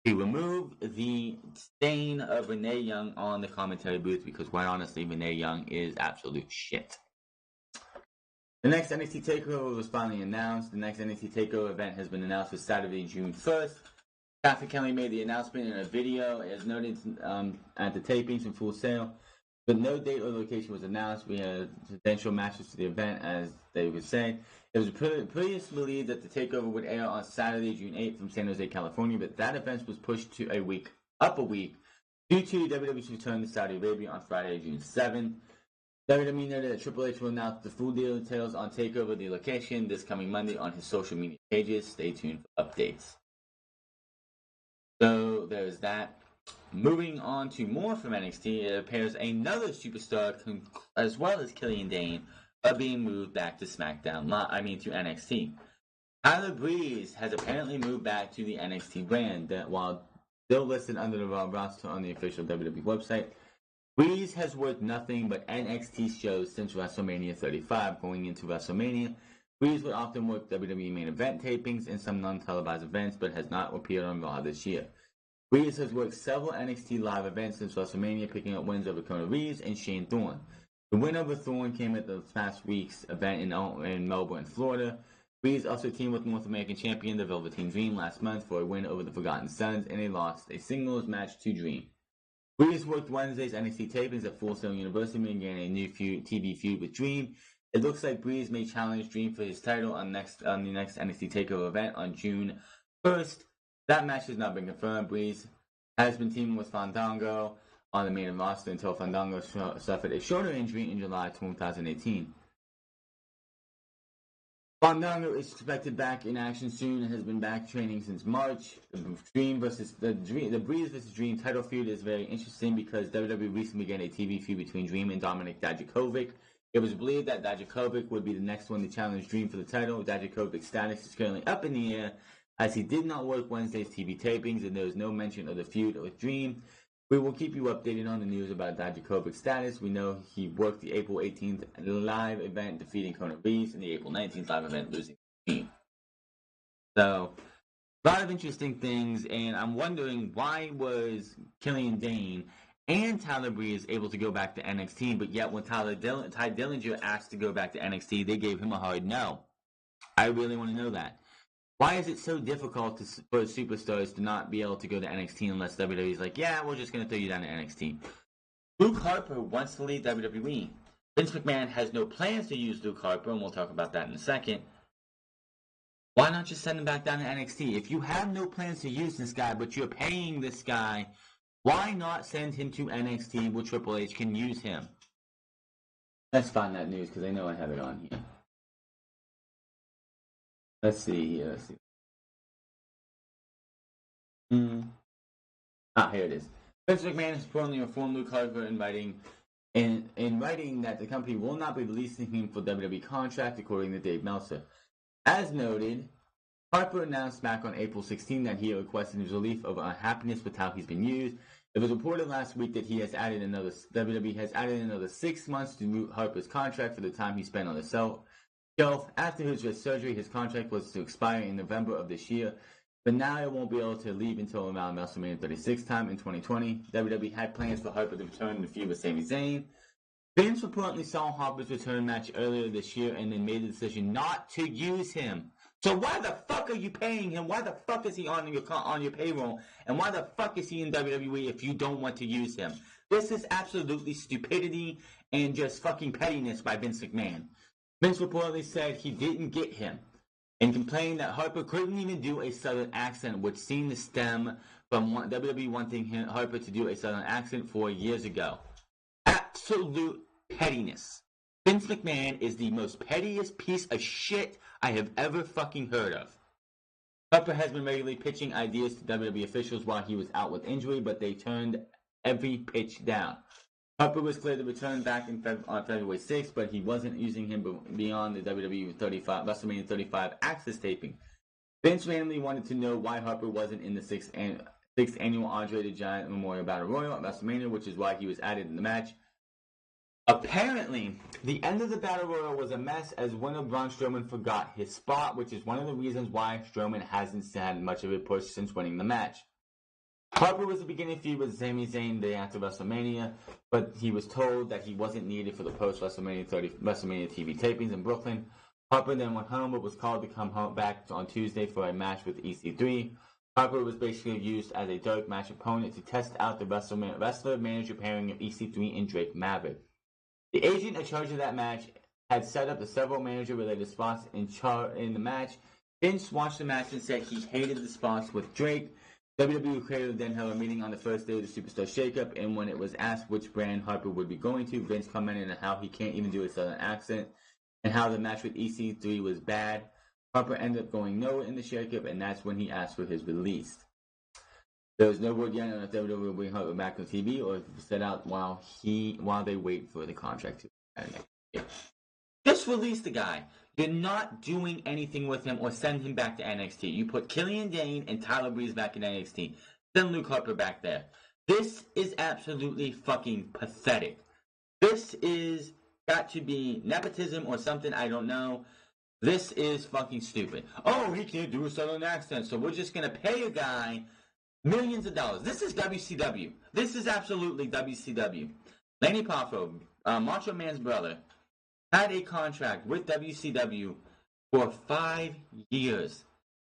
to remove the stain of Renee Young on the commentary booth, because quite honestly, Renee Young is absolute shit. The next NXT TakeOver was finally announced. The next NXT TakeOver event has been announced for Saturday, June 1st. Catherine Kelly made the announcement in a video, as noted at the tapings in Full Sail. But no date or location was announced. We had potential matches for the event, as they would say. It was previously believed that the TakeOver would air on Saturday, June 8th from San Jose, California, but that event was pushed to a week due to WWE's return to Saudi Arabia on Friday, June 7th. WWE noted that Triple H will announce the full details on TakeOver the location this coming Monday on his social media pages. Stay tuned for updates. So there's that. Moving on to more from NXT, it appears another superstar, as well as Killian Dane, are being moved back to SmackDown. To NXT. Tyler Breeze has apparently moved back to the NXT brand, that while still listed under the Raw roster on the official WWE website. Breeze has worked nothing but NXT shows since WrestleMania 35. Going into WrestleMania, Breeze would often work WWE main event tapings and some non-televised events, but has not appeared on Raw this year. Breeze has worked several NXT live events since WrestleMania, picking up wins over Kona Reeves and Shane Thorne. The win over Thorne came at the past week's event in Melbourne, Florida. Breeze also teamed with North American champion the Velveteen Dream last month for a win over the Forgotten Sons, and they lost a singles match to Dream. Breeze worked Wednesday's NXT tapings at Full Sail University and began a new TV feud with Dream. It looks like Breeze may challenge Dream for his title on the next NXT TakeOver event on June 1st. That match has not been confirmed. Breeze has been teaming with Fandango on the main roster until Fandango suffered a shoulder injury in July 2018. Fandango is expected back in action soon and has been back training since March. The Breeze versus Dream title feud is very interesting because WWE recently began a TV feud between Dream and Dominik Dijakovic. It was believed that Dijakovic would be the next one to challenge Dream for the title. Dijakovic's status is currently up in the air as he did not work Wednesday's TV tapings and there was no mention of the feud with Dream. We will keep you updated on the news about Dijakovic's status. We know he worked the April 18th live event defeating Kona Reeves and the April 19th live event losing the team. So, a lot of interesting things, and I'm wondering why was Killian Dane and Tyler Breeze able to go back to NXT, but yet when Ty Dillinger asked to go back to NXT, they gave him a hard no. I really want to know that. Why is it so difficult for superstars to not be able to go to NXT unless WWE's like, yeah, we're just going to throw you down to NXT? Luke Harper wants to leave WWE. Vince McMahon has no plans to use Luke Harper, and we'll talk about that in a second. Why not just send him back down to NXT? If you have no plans to use this guy, but you're paying this guy, why not send him to NXT where Triple H can use him? Let's find that news because I know I have it on here. Let's see here. Here it is. Vince McMahon has reportedly informed Luke Harper in writing that the company will not be releasing him for WWE contract, according to Dave Meltzer. As noted, Harper announced back on April 16 that he requested his relief of unhappiness with how he's been used. It was reported last week that WWE has added another 6 months to Harper's contract for the time he spent on the shelf. After his wrist surgery, his contract was to expire in November of this year, but now it won't be able to leave until around WrestleMania 36 time in 2020. WWE had plans for Harper to return in the feud with Sami Zayn. Vince reportedly saw Harper's return match earlier this year and then made the decision not to use him. So why the fuck are you paying him? Why the fuck is he on your payroll? And why the fuck is he in WWE if you don't want to use him? This is absolutely stupidity and just fucking pettiness by Vince McMahon. Vince reportedly said he didn't get him and complained that Harper couldn't even do a southern accent, which seemed to stem from WWE wanting Harper to do a southern accent 4 years ago. Absolute pettiness. Vince McMahon is the most pettiest piece of shit I have ever fucking heard of. Harper has been regularly pitching ideas to WWE officials while he was out with injury, but they turned every pitch down. Harper was cleared to return back on February 6th, but he wasn't using him beyond the WrestleMania 35 Access taping. Vince randomly wanted to know why Harper wasn't in the sixth annual Andre the Giant Memorial Battle Royal at WrestleMania, which is why he was added in the match. Apparently, the end of the Battle Royal was a mess as winner Braun Strowman forgot his spot, which is one of the reasons why Strowman hasn't had much of a push since winning the match. Harper was the beginning feud with Sami Zayn the day after WrestleMania, but he was told that he wasn't needed for the post-WrestleMania TV tapings in Brooklyn. Harper then went home, but was called to come back on Tuesday for a match with EC3. Harper was basically used as a dark match opponent to test out the wrestler-manager pairing of EC3 and Drake Maverick. The agent in charge of that match had set up the several manager-related spots in the match. Vince watched the match and said he hated the spots with Drake. WWE creative then held a meeting on the first day of the Superstar Shakeup, and when it was asked which brand Harper would be going to, Vince commented on how he can't even do a southern accent and how the match with EC3 was bad. Harper ended up going nowhere in the Shakeup, and that's when he asked for his release. There was no word yet on if WWE will bring Harper back on TV or if it was set out while they wait for the contract to end. Just release the guy. You're not doing anything with him or send him back to NXT. You put Killian Dane and Tyler Breeze back in NXT. Send Luke Harper back there. This is absolutely fucking pathetic. This is got to be nepotism or something, I don't know. This is fucking stupid. Oh, he can't do a southern accent, so we're just going to pay a guy millions of dollars. This is WCW. This is absolutely WCW. Lanny Poffo, Macho Man's brother, had a contract with WCW for 5 years.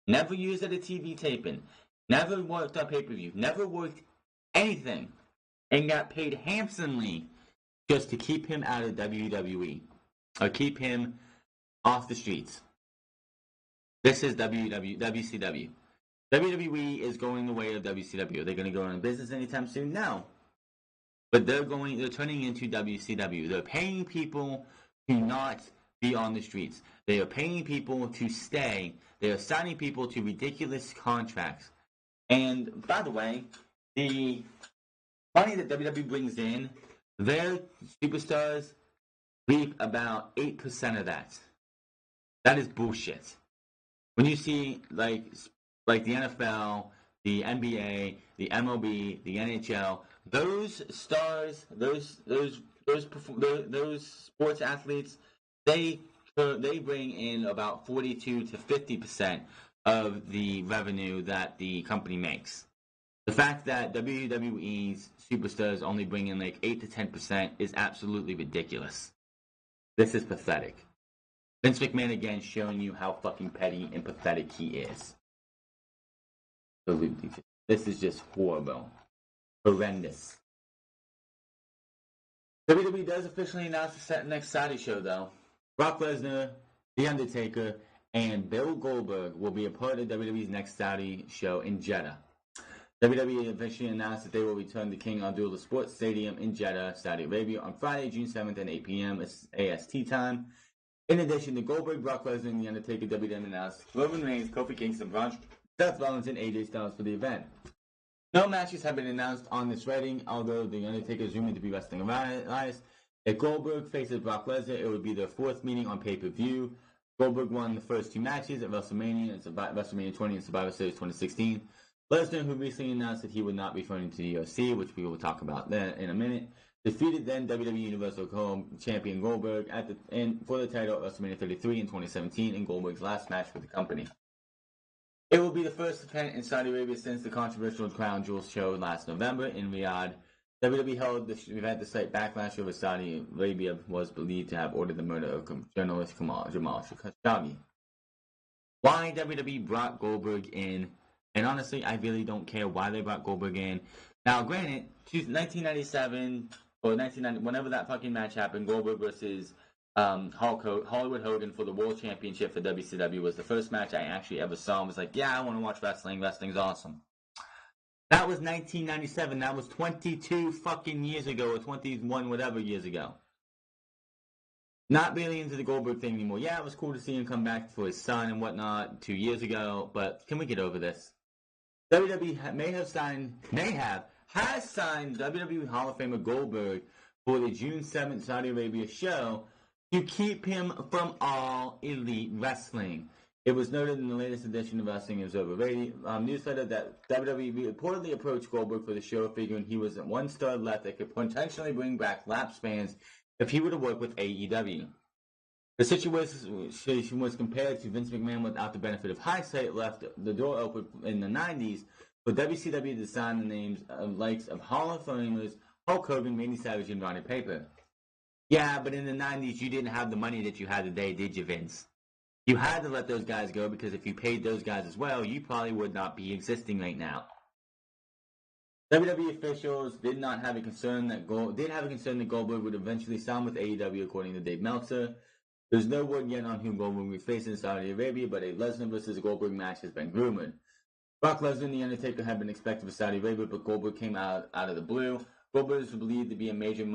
Never used at a TV taping. Never worked on pay-per-view. Never worked anything. And got paid handsomely just to keep him out of WWE. Or keep him off the streets. This is WCW. WWE is going the way of WCW. Are they going to go into business anytime soon? No. But they're turning into WCW. They're paying people to not be on the streets. They are paying people to stay. They are signing people to ridiculous contracts. And, by the way, the money that WWE brings in, their superstars reap about 8% of that. That is bullshit. When you see, like the NFL, the NBA, the MLB, the NHL, those stars, those sports athletes, they bring in about 42 to 50% of the revenue that the company makes. The fact that WWE's superstars only bring in like 8 to 10% is absolutely ridiculous. This is pathetic. Vince McMahon again showing you how fucking petty and pathetic he is. Absolutely. This is just horrible. Horrendous. WWE does officially announce the next Saudi show, though. Brock Lesnar, The Undertaker, and Bill Goldberg will be a part of WWE's next Saudi show in Jeddah. WWE officially announced that they will return to King Abdullah Sports Stadium in Jeddah, Saudi Arabia on Friday, June 7th at 8 p.m. AST time. In addition to Goldberg, Brock Lesnar, and The Undertaker, WWE announced Roman Reigns, Kofi Kingston, Seth Rollins, and AJ Styles for the event. No matches have been announced on this wedding, although The Undertaker is rumored to be wrestling Elias. If Goldberg faces Brock Lesnar, it would be their fourth meeting on pay-per-view. Goldberg won the first two matches at WrestleMania, WrestleMania 20 and Survivor Series 2016. Lesnar, who recently announced that he would not be returning to the UFC, which we will talk about that in a minute, defeated then WWE Universal Champion Goldberg for the title at WrestleMania 33 in 2017 in Goldberg's last match for the company. It will be the first event in Saudi Arabia since the controversial Crown Jewels show last November in Riyadh. WWE held the event despite backlash over Saudi Arabia was believed to have ordered the murder of journalist Jamal Khashoggi. Why WWE brought Goldberg in, and honestly, I really don't care why they brought Goldberg in. Now, granted, 1997 or 1990, whenever that fucking match happened, Goldberg versus Hollywood Hogan for the World Championship for WCW was the first match I actually ever saw and was like, yeah, I want to watch wrestling. Wrestling's awesome. That was 1997. That was 22 fucking years ago, or 21 whatever years ago. Not really into the Goldberg thing anymore. Yeah, it was cool to see him come back for his son and whatnot 2 years ago, but can we get over this? WWE has signed WWE Hall of Famer Goldberg for the June 7th Saudi Arabia show to keep him from all elite wrestling. It was noted in the latest edition of Wrestling Observer Radio newsletter that WWE reportedly approached Goldberg for the show, figuring he was one star left that could potentially bring back lapsed fans if he were to work with AEW. The situation was compared to Vince McMahon without the benefit of hindsight, left the door open in the 90s for WCW to sign the names of likes of Hall of Famers Hulk Hogan, Randy Savage, and Roddy Piper. Yeah, but in the 90s, you didn't have the money that you had today, did you, Vince? You had to let those guys go because if you paid those guys as well, you probably would not be existing right now. WWE officials did have a concern that Goldberg would eventually sign with AEW, according to Dave Meltzer. There's no word yet on who Goldberg will face in Saudi Arabia, but a Lesnar versus Goldberg match has been rumored. Brock Lesnar and The Undertaker had been expected for Saudi Arabia, but Goldberg came out of the blue. Goldberg is believed to be making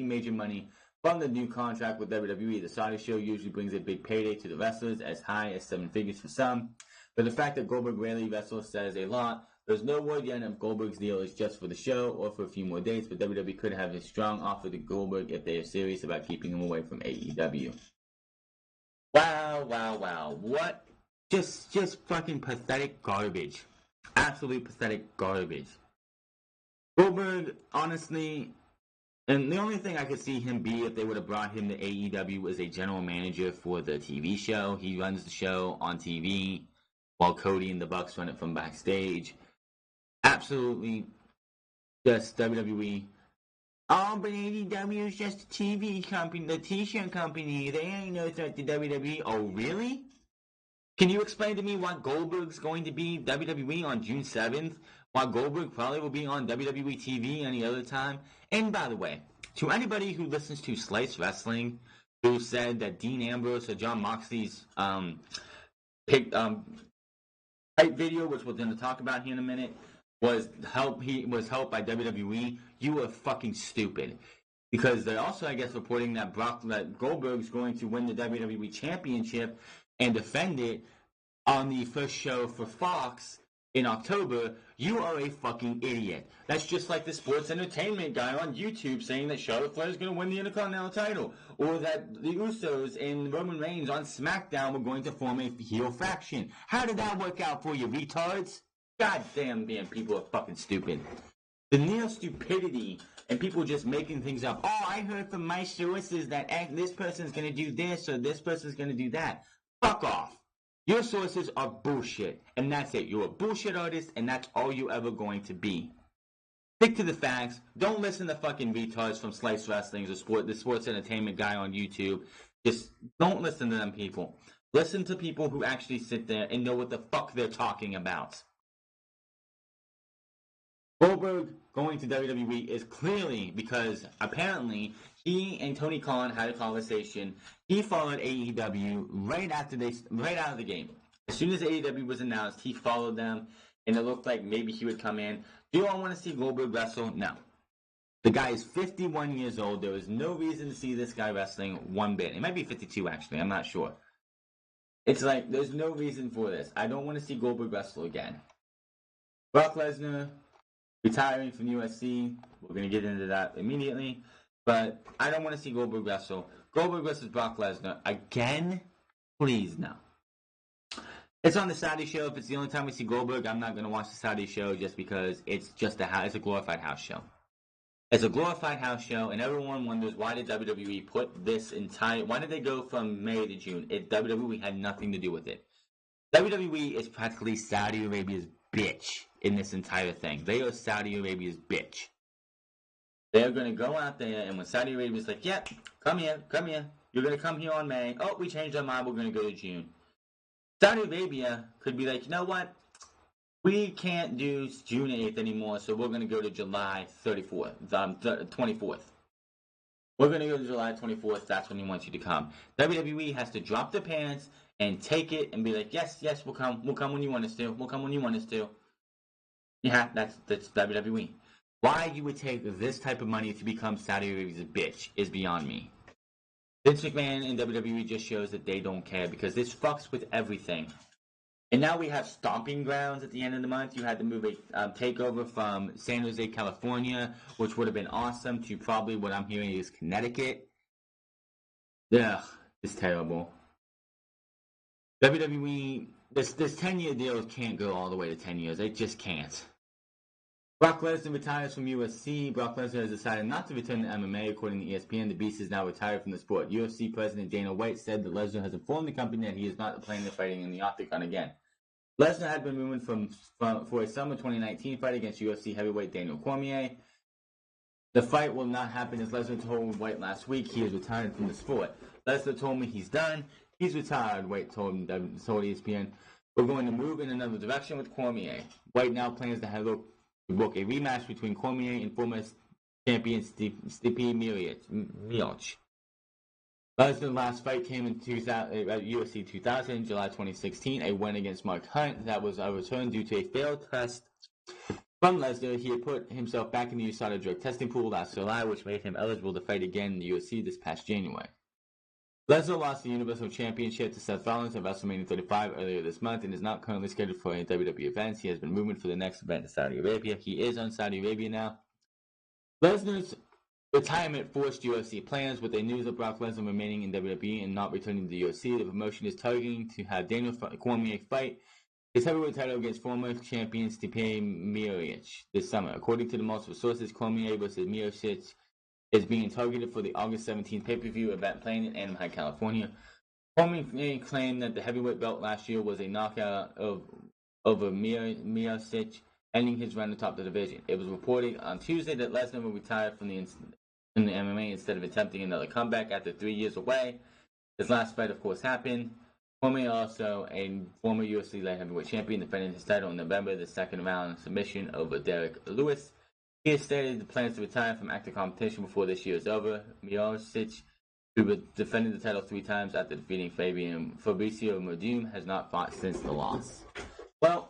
major money from the new contract with WWE. The Saudi show usually brings a big payday to the wrestlers, as high as 7 figures for some. But the fact that Goldberg rarely wrestles says a lot. There's no word yet if Goldberg's deal is just for the show or for a few more dates, but WWE could have a strong offer to Goldberg if they are serious about keeping him away from AEW. Wow. What? Just fucking pathetic garbage. Absolute pathetic garbage. Goldberg, honestly, and the only thing I could see him be if they would have brought him to AEW as a general manager for the TV show. He runs the show on TV while Cody and the Bucks run it from backstage. Absolutely just WWE. Oh, but AEW is just a TV company, the t-shirt company. They ain't no threat to WWE. Oh, really? Can you explain to me why Goldberg's going to be WWE on June 7th? Why Goldberg probably will be on WWE TV any other time? And by the way, to anybody who listens to Slice Wrestling, who said that Dean Ambrose or Jon Moxley's hype video, which we're going to talk about here in a minute, was helped by WWE, you are fucking stupid. Because they're also, I guess, reporting that Goldberg's going to win the WWE Championship and defend it on the first show for Fox in October. You are a fucking idiot. That's just like the sports entertainment guy on YouTube saying that Charlotte Flair is going to win the Intercontinental title, or that the Usos and Roman Reigns on SmackDown were going to form a heel faction. How did that work out for you, retards? Goddamn, people are fucking stupid. The near stupidity and people just making things up. Oh, I heard from my sources that this person's going to do this or this person's going to do that. Fuck off. Your sources are bullshit, and that's it. You're a bullshit artist, and that's all you're ever going to be. Stick to the facts. Don't listen to fucking retards from Slice Wrestling, the sports entertainment guy on YouTube. Just don't listen to them people. Listen to people who actually sit there and know what the fuck they're talking about. Goldberg going to WWE is clearly because apparently he and Tony Khan had a conversation. He followed AEW right out of the game. As soon as AEW was announced, he followed them, and it looked like maybe he would come in. Do I want to see Goldberg wrestle? No. The guy is 51 years old. There is no reason to see this guy wrestling one bit. It might be 52, actually. I'm not sure. It's like, there's no reason for this. I don't want to see Goldberg wrestle again. Brock Lesnar retiring from UFC. We're going to get into that immediately. But I don't want to see Goldberg wrestle. Goldberg versus Brock Lesnar again? Please, no. It's on the Saudi show. If it's the only time we see Goldberg, I'm not going to watch the Saudi show just because it's a glorified house show. It's a glorified house show, and everyone wonders why did WWE put this why did they go from May to June? WWE had nothing to do with it. WWE is practically Saudi Arabia's bitch in this entire thing. They are Saudi Arabia's bitch. They're going to go out there, and when Saudi Arabia's like, yeah, come here. You're going to come here on May. Oh, we changed our mind. We're going to go to June. Saudi Arabia could be like, you know what? We can't do June 8th anymore, so we're going to go to July 24th. We're going to go to July 24th. That's when he wants you to come. WWE has to drop their pants and take it and be like, yes, we'll come. We'll come when you want us to. We'll come when you want us to. Yeah, that's WWE. Why you would take this type of money to become Saudi Arabia's bitch is beyond me. Vince McMahon and WWE just shows that they don't care because this fucks with everything. And now we have stomping grounds at the end of the month. You had to move a takeover from San Jose, California, which would have been awesome, to probably what I'm hearing is Connecticut. Ugh, it's terrible. WWE, this 10-year deal can't go all the way to 10 years. It just can't. Brock Lesnar retires from UFC. Brock Lesnar has decided not to return to MMA. According to ESPN, the Beast is now retired from the sport. UFC President Dana White said that Lesnar has informed the company that he is not planning on fighting in the Octagon again. Lesnar had been rumored for a summer 2019 fight against UFC heavyweight Daniel Cormier. The fight will not happen, as Lesnar told White last week. He is retired from the sport. Lesnar told me he's done. He's retired, White told ESPN. We're going to move in another direction with Cormier. White now plans to book a rematch between Cormier and former champion Stipe Miocic. Lesnar's last fight came in UFC 2000, July 2016, a win against Mark Hunt. That was a return due to a failed test from Lesnar. He had put himself back in the USADA drug testing pool last July, which made him eligible to fight again in the UFC this past January. Lesnar lost the Universal Championship to Seth Rollins at WrestleMania 35 earlier this month and is not currently scheduled for any WWE events. He has been rumored for the next event in Saudi Arabia. He is on Saudi Arabia now. Lesnar's retirement forced UFC plans, with the news of Brock Lesnar remaining in WWE and not returning to the UFC. The promotion is targeting to have Daniel Cormier fight his heavyweight title against former champion Stipe Miocic this summer. According to the multiple sources, Cormier versus Miocic is being targeted for the August 17th pay-per-view event planned in Anaheim, California. Cormier claimed that the heavyweight belt last year was a knockout over Miocic, ending his run atop the division. It was reported on Tuesday that Lesnar will retire from the MMA instead of attempting another comeback after 3 years away. His last fight, of course, happened. Cormier, also a former UFC light heavyweight champion, defended his title in November, the second round submission over Derek Lewis. He has stated the plans to retire from active competition before this year is over. Miocic, who defended the title 3 times after defeating Fabricio Werdum, has not fought since the loss. Well,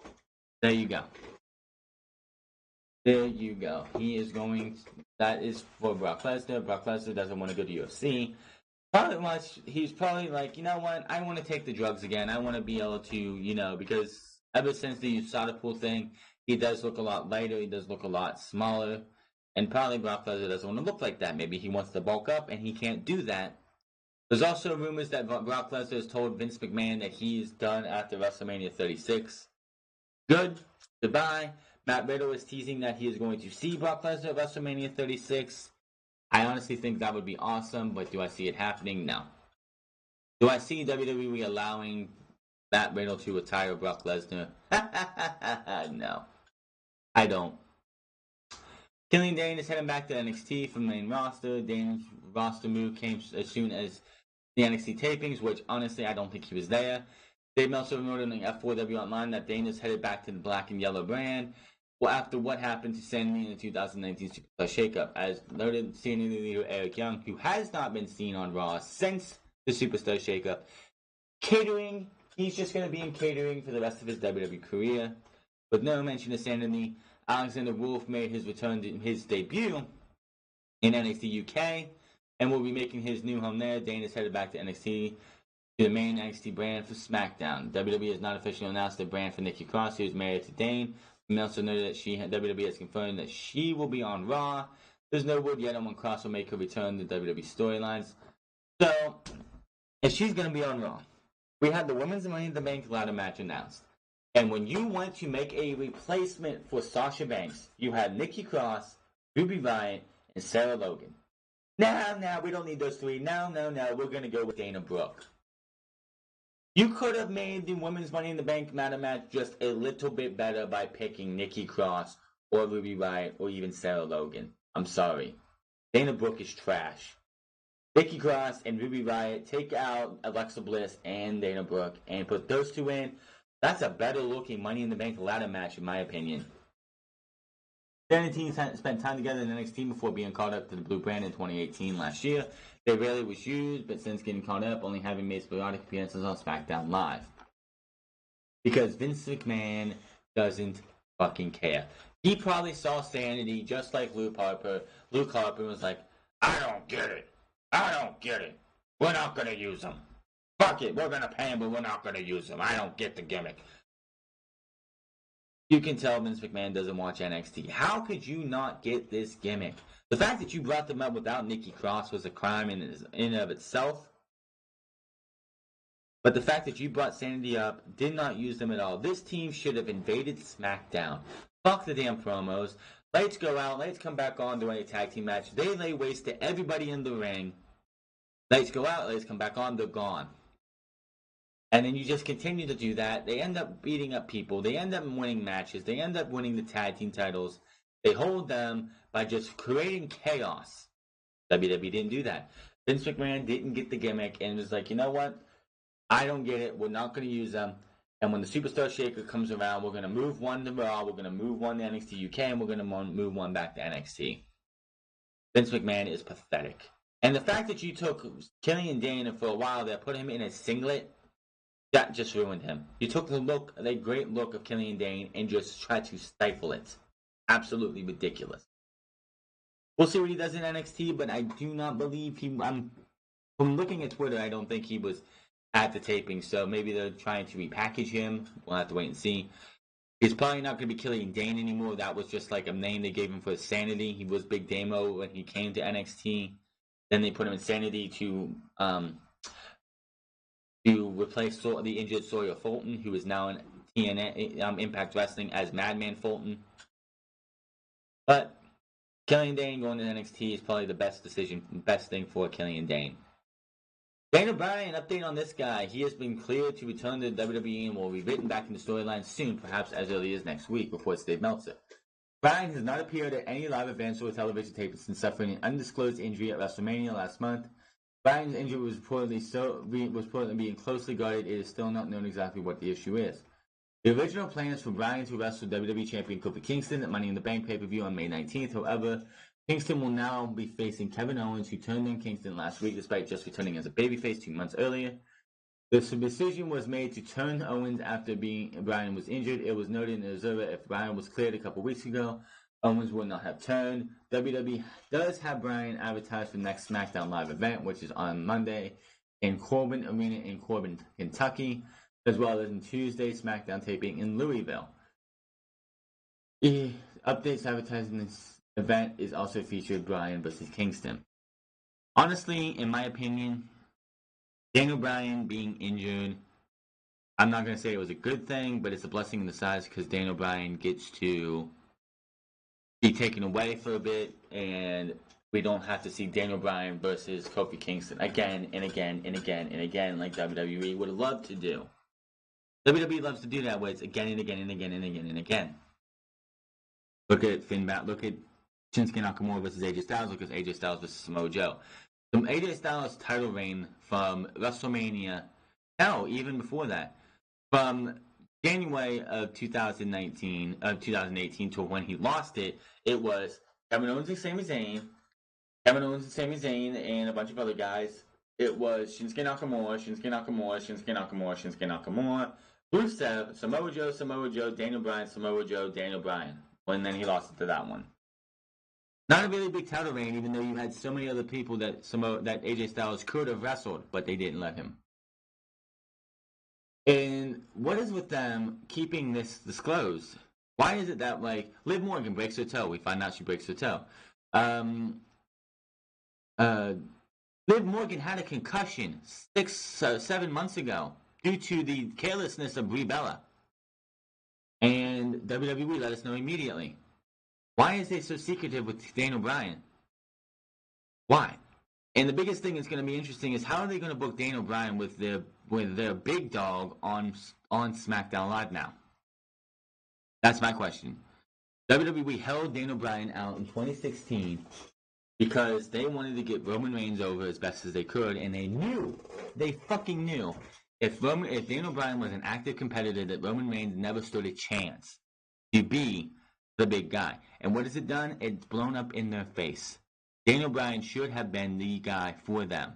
there you go. There you go. That is for Brock Lesnar. Brock Lesnar doesn't want to go to UFC. He's probably like, you know what? I want to take the drugs again. I want to be able to, because ever since the USADA pool thing, he does look a lot lighter. He does look a lot smaller. And probably Brock Lesnar doesn't want to look like that. Maybe he wants to bulk up, and he can't do that. There's also rumors that Brock Lesnar has told Vince McMahon that he's done after WrestleMania 36. Good. Goodbye. Matt Riddle is teasing that he is going to see Brock Lesnar at WrestleMania 36. I honestly think that would be awesome, but do I see it happening? No. Do I see WWE allowing Matt Riddle to retire Brock Lesnar. No, I don't. Killian Dane is heading back to NXT from the main roster. Dane's roster move came as soon as the NXT tapings, which honestly I don't think he was there. Dave Meltzer noted on F4W Online that Dane is headed back to the black and yellow brand. Well, after what happened to Sanity in the 2019 Superstar Shakeup, as noted, Sanity leader Eric Young, who has not been seen on Raw since the Superstar Shakeup, catering. He's just going to be in catering for the rest of his WWE career. With no mention of Sanity, Alexander Wolf made his return to his debut in NXT UK and will be making his new home there. Dane is headed back to NXT, to the main NXT brand for SmackDown. WWE has not officially announced the brand for Nikki Cross, who is married to Dane. Meltzer noted that WWE has confirmed that she will be on Raw. There's no word yet on when Cross will make her return to WWE storylines. So, if she's going to be on Raw, we had the Women's Money in the Bank ladder match announced. And when you went to make a replacement for Sasha Banks, you had Nikki Cross, Ruby Riott, and Sarah Logan. No, we don't need those three. No, we're going to go with Dana Brooke. You could have made the Women's Money in the Bank ladder match just a little bit better by picking Nikki Cross or Ruby Riott or even Sarah Logan. I'm sorry. Dana Brooke is trash. Nikki Cross and Ruby Riott, take out Alexa Bliss and Dana Brooke and put those two in. That's a better looking Money in the Bank ladder match in my opinion. The team spent time together in NXT before being called up to the Blue Brand in 2018 last year. They rarely was used, but since getting caught up, only having made sporadic appearances on SmackDown Live. Because Vince McMahon doesn't fucking care. He probably saw Sanity just like Luke Harper. Luke Harper was like, I don't get it. We're not going to use them. Fuck it, we're going to pay him, but we're not going to use them. I don't get the gimmick. You can tell Vince McMahon doesn't watch NXT. How could you not get this gimmick? The fact that you brought them up without Nikki Cross was a crime in and of itself. But the fact that you brought Sanity up, did not use them at all. This team should have invaded SmackDown. Fuck the damn promos. Lights go out. Lights come back on during a tag team match. They lay waste to everybody in the ring. Lights go out. Lights come back on. They're gone. And then you just continue to do that. They end up beating up people. They end up winning matches. They end up winning the tag team titles. They hold them by just creating chaos. WWE didn't do that. Vince McMahon didn't get the gimmick and was like, you know what? I don't get it. We're not going to use them. And when the Superstar Shaker comes around, we're going to move one to Raw. We're going to move one to NXT UK. And we're going to move one back to NXT. Vince McMahon is pathetic. And the fact that you took Killian Dane and for a while there, put him in a singlet, that just ruined him. You took the great look of Killian Dane and just tried to stifle it. Absolutely ridiculous. We'll see what he does in NXT, but I do not believe from looking at Twitter, I don't think he was at the taping, so maybe they're trying to repackage him. We'll have to wait and see. He's probably not going to be Killian Dane anymore. That was just like a name they gave him for his sanity. He was Big Damo when he came to NXT. Then they put him in Sanity to replace the injured Sawyer Fulton, who is now in TNA Impact Wrestling as Madman Fulton. But Killian Dane going to NXT is probably the best thing for Killian Dane. Daniel Bryan, update on this guy. He has been cleared to return to WWE and will be written back in the storyline soon, perhaps as early as next week, reports Dave Meltzer. Bryan has not appeared at any live events or television tapings since suffering an undisclosed injury at WrestleMania last month. Bryan's injury was reportedly being closely guarded. It is still not known exactly what the issue is. The original plan is for Bryan to wrestle WWE Champion Kofi Kingston at Money in the Bank pay-per-view on May 19th. However, Kingston will now be facing Kevin Owens, who turned in Kingston last week despite just returning as a babyface 2 months earlier. The decision was made to turn Owens after Bryan was injured. It was noted in the Observer if Bryan was cleared a couple weeks ago, Owens would not have turned. WWE does have Bryan advertised for the next SmackDown Live event, which is on Monday in Corbin Arena in Corbin, Kentucky, as well as in Tuesday SmackDown taping in Louisville. The updates advertising this event is also featured Bryan versus Kingston. Honestly, in my opinion, Daniel Bryan being injured, I'm not going to say it was a good thing, but it's a blessing in disguise because Daniel Bryan gets to be taken away for a bit, and we don't have to see Daniel Bryan versus Kofi Kingston again and again and again and again like WWE would love to do. WWE loves to do that where it's again and again and again and again and again. Look at Finn Balor. Look at Shinsuke Nakamura versus AJ Styles. Look at AJ Styles versus Samoa Joe. The AJ Styles title reign from WrestleMania, hell, even before that, from January of 2018 to when he lost it, it was Kevin Owens and Sami Zayn, and a bunch of other guys. It was Shinsuke Nakamura, Rusev, Samoa Joe, Daniel Bryan, Samoa Joe, Daniel Bryan. And then he lost it to that one. Not a really big title reign, even though you had so many other people that AJ Styles could have wrestled, but they didn't let him. And what is with them keeping this disclosed? Why is it that, like, Liv Morgan breaks her toe? We find out she breaks her toe. Liv Morgan had a concussion 7 months ago due to the carelessness of Brie Bella. And WWE let us know immediately. Why is they so secretive with Daniel Bryan? Why? And the biggest thing that's going to be interesting is how are they going to book Daniel Bryan with their big dog on SmackDown Live now? That's my question. WWE held Daniel Bryan out in 2016 because they wanted to get Roman Reigns over as best as they could, and they fucking knew if Daniel Bryan was an active competitor that Roman Reigns never stood a chance to be the big guy. And what has it done? It's blown up in their face. Daniel Bryan should have been the guy for them.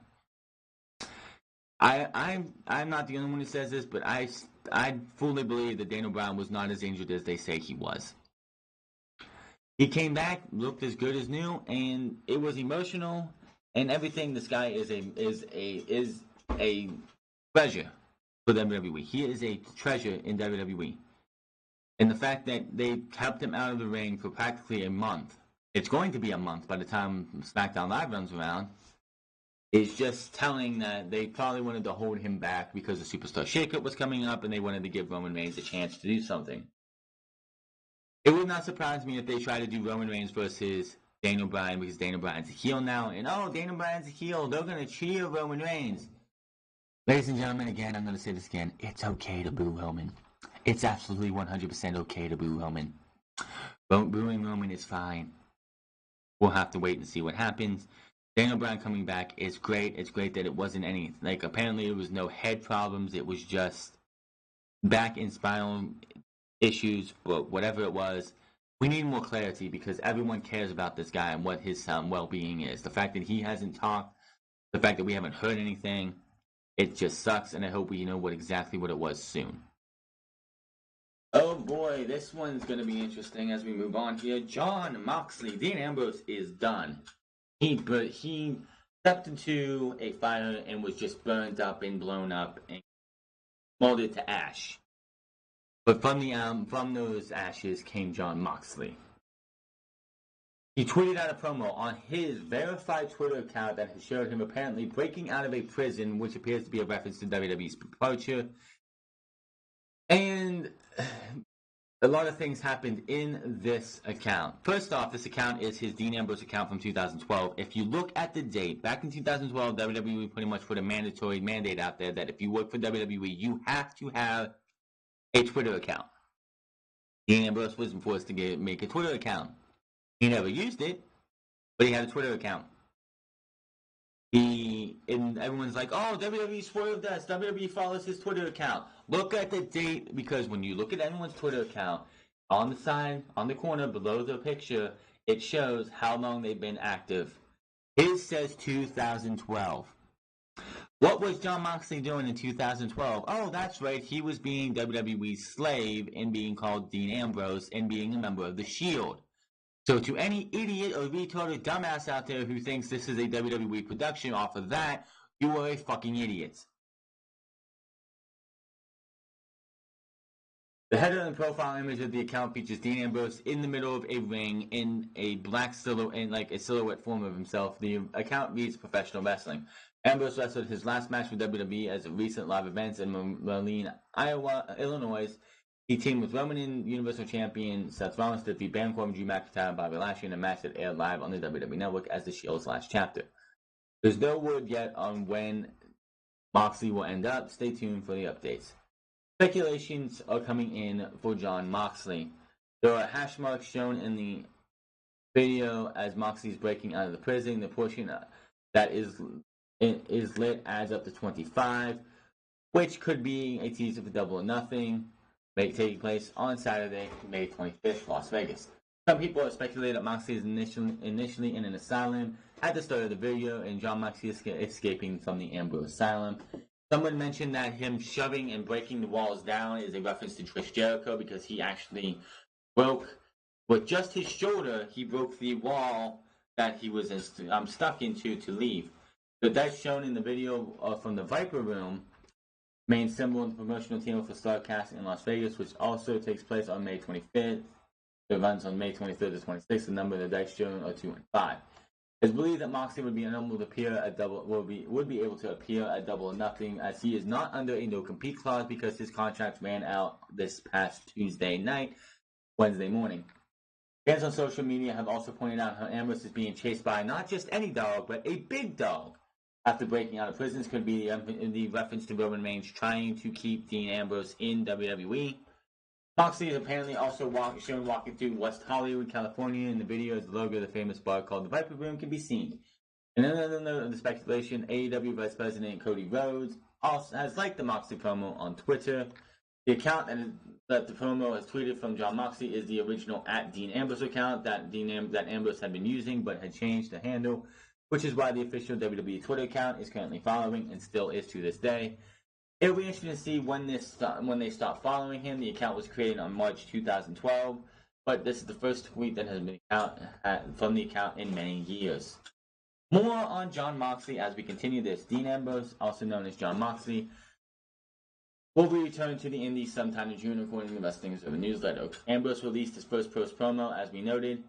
I'm not the only one who says this, but I fully believe that Daniel Bryan was not as injured as they say he was. He came back, looked as good as new, and it was emotional and everything. This guy is a treasure for WWE. He is a treasure in WWE. And the fact that they kept him out of the ring for practically a month, it's going to be a month by the time SmackDown Live runs around, is just telling that they probably wanted to hold him back because the Superstar Shakeup was coming up and they wanted to give Roman Reigns a chance to do something. It would not surprise me if they try to do Roman Reigns versus Daniel Bryan because Daniel Bryan's a heel now. And Daniel Bryan's a heel. They're going to cheer Roman Reigns. Ladies and gentlemen, again, I'm going to say this again. It's okay to boo Roman. It's absolutely 100% okay to boo Roman. Booing Roman is fine. We'll have to wait and see what happens. Daniel Bryan coming back is great. It's great that it wasn't any, like, apparently there was no head problems. It was just back and spinal issues, but whatever it was, we need more clarity because everyone cares about this guy and what his well-being is. The fact that he hasn't talked, the fact that we haven't heard anything, it just sucks, and I hope we know exactly what it was soon. Oh boy, this one's going to be interesting as we move on here. Jon Moxley, Dean Ambrose is done. He stepped into a fire and was just burned up and blown up and molded to ash. But from those ashes came Jon Moxley. He tweeted out a promo on his verified Twitter account that showed him apparently breaking out of a prison, which appears to be a reference to WWE's departure. And a lot of things happened in this account. First off, this account is his Dean Ambrose account from 2012. If you look at the date, back in 2012, WWE pretty much put a mandatory mandate out there that if you work for WWE, you have to have a Twitter account. Dean Ambrose wasn't forced to make a Twitter account. He never used it, but he had a Twitter account. And everyone's like, WWE swerved us. WWE follows his Twitter account. Look at the date, because when you look at anyone's Twitter account, on the side, on the corner below the picture, it shows how long they've been active. His says 2012. What was Jon Moxley doing in 2012? Oh, that's right. He was being WWE's slave and being called Dean Ambrose and being a member of the Shield. So to any idiot or retard or dumbass out there who thinks this is a WWE production off of that, you are a fucking idiot. The header and profile image of the account features Dean Ambrose in the middle of a ring in a black silhouette, in like a silhouette form of himself. The account reads professional wrestling. Ambrose wrestled his last match with WWE as a recent live event in Moline, Illinois. He teamed with Roman and Universal Champion Seth Rollins to defeat Baron Corbin, Drew McIntyre, and Bobby Lashley in a match that aired live on the WWE Network as the Shield's last chapter. There's no word yet on when Moxley will end up. Stay tuned for the updates. speculations are coming in for Jon Moxley. There are hash marks shown in the video as Moxley is breaking out of the prison. The portion that is lit adds up to 25, which could be a teaser for Double or Nothing, taking place on Saturday, May 25th, Las Vegas. Some people have speculated that Moxley is initially in an asylum at the start of the video, and Jon Moxley is escaping from the Ambrose asylum. Someone mentioned that him shoving and breaking the walls down is a reference to Chris Jericho, because he actually broke, with just his shoulder, he broke the wall that he was stuck into to leave. But that's shown in the video from the Viper Room, main symbol in the promotional team for Starrcast in Las Vegas, which also takes place on May 25th. It runs on May 23rd to 26th. The number of the dice shown are 2 and 5. It's believed that Moxley would be unable to appear at would be able to appear at Double or Nothing, as he is not under a no-compete clause because his contract ran out this past Wednesday morning. Fans on social media have also pointed out how Ambrose is being chased by not just any dog, but a big dog. After breaking out of prisons, could be the reference to Roman Reigns trying to keep Dean Ambrose in WWE. Moxley is apparently also shown walking through West Hollywood, California. In the video, as the logo of the famous bar called the Viper Room can be seen. And another note of the speculation, AEW Vice President Cody Rhodes also has liked the Moxley promo on Twitter. The account that the promo has tweeted from Jon Moxley is the original @Dean Ambrose account that Ambrose had been using, but had changed the handle, which is why the official WWE Twitter account is currently following and still is to this day. It'll be interesting to see when they stop following him. The account was created on March 2012, but this is the first tweet that has been from the account in many years. More on Jon Moxley as we continue this. Dean Ambrose, also known as Jon Moxley, will be returning to the Indies sometime in June, according to the Wrestling Observer newsletter. Ambrose released his first post promo, as we noted,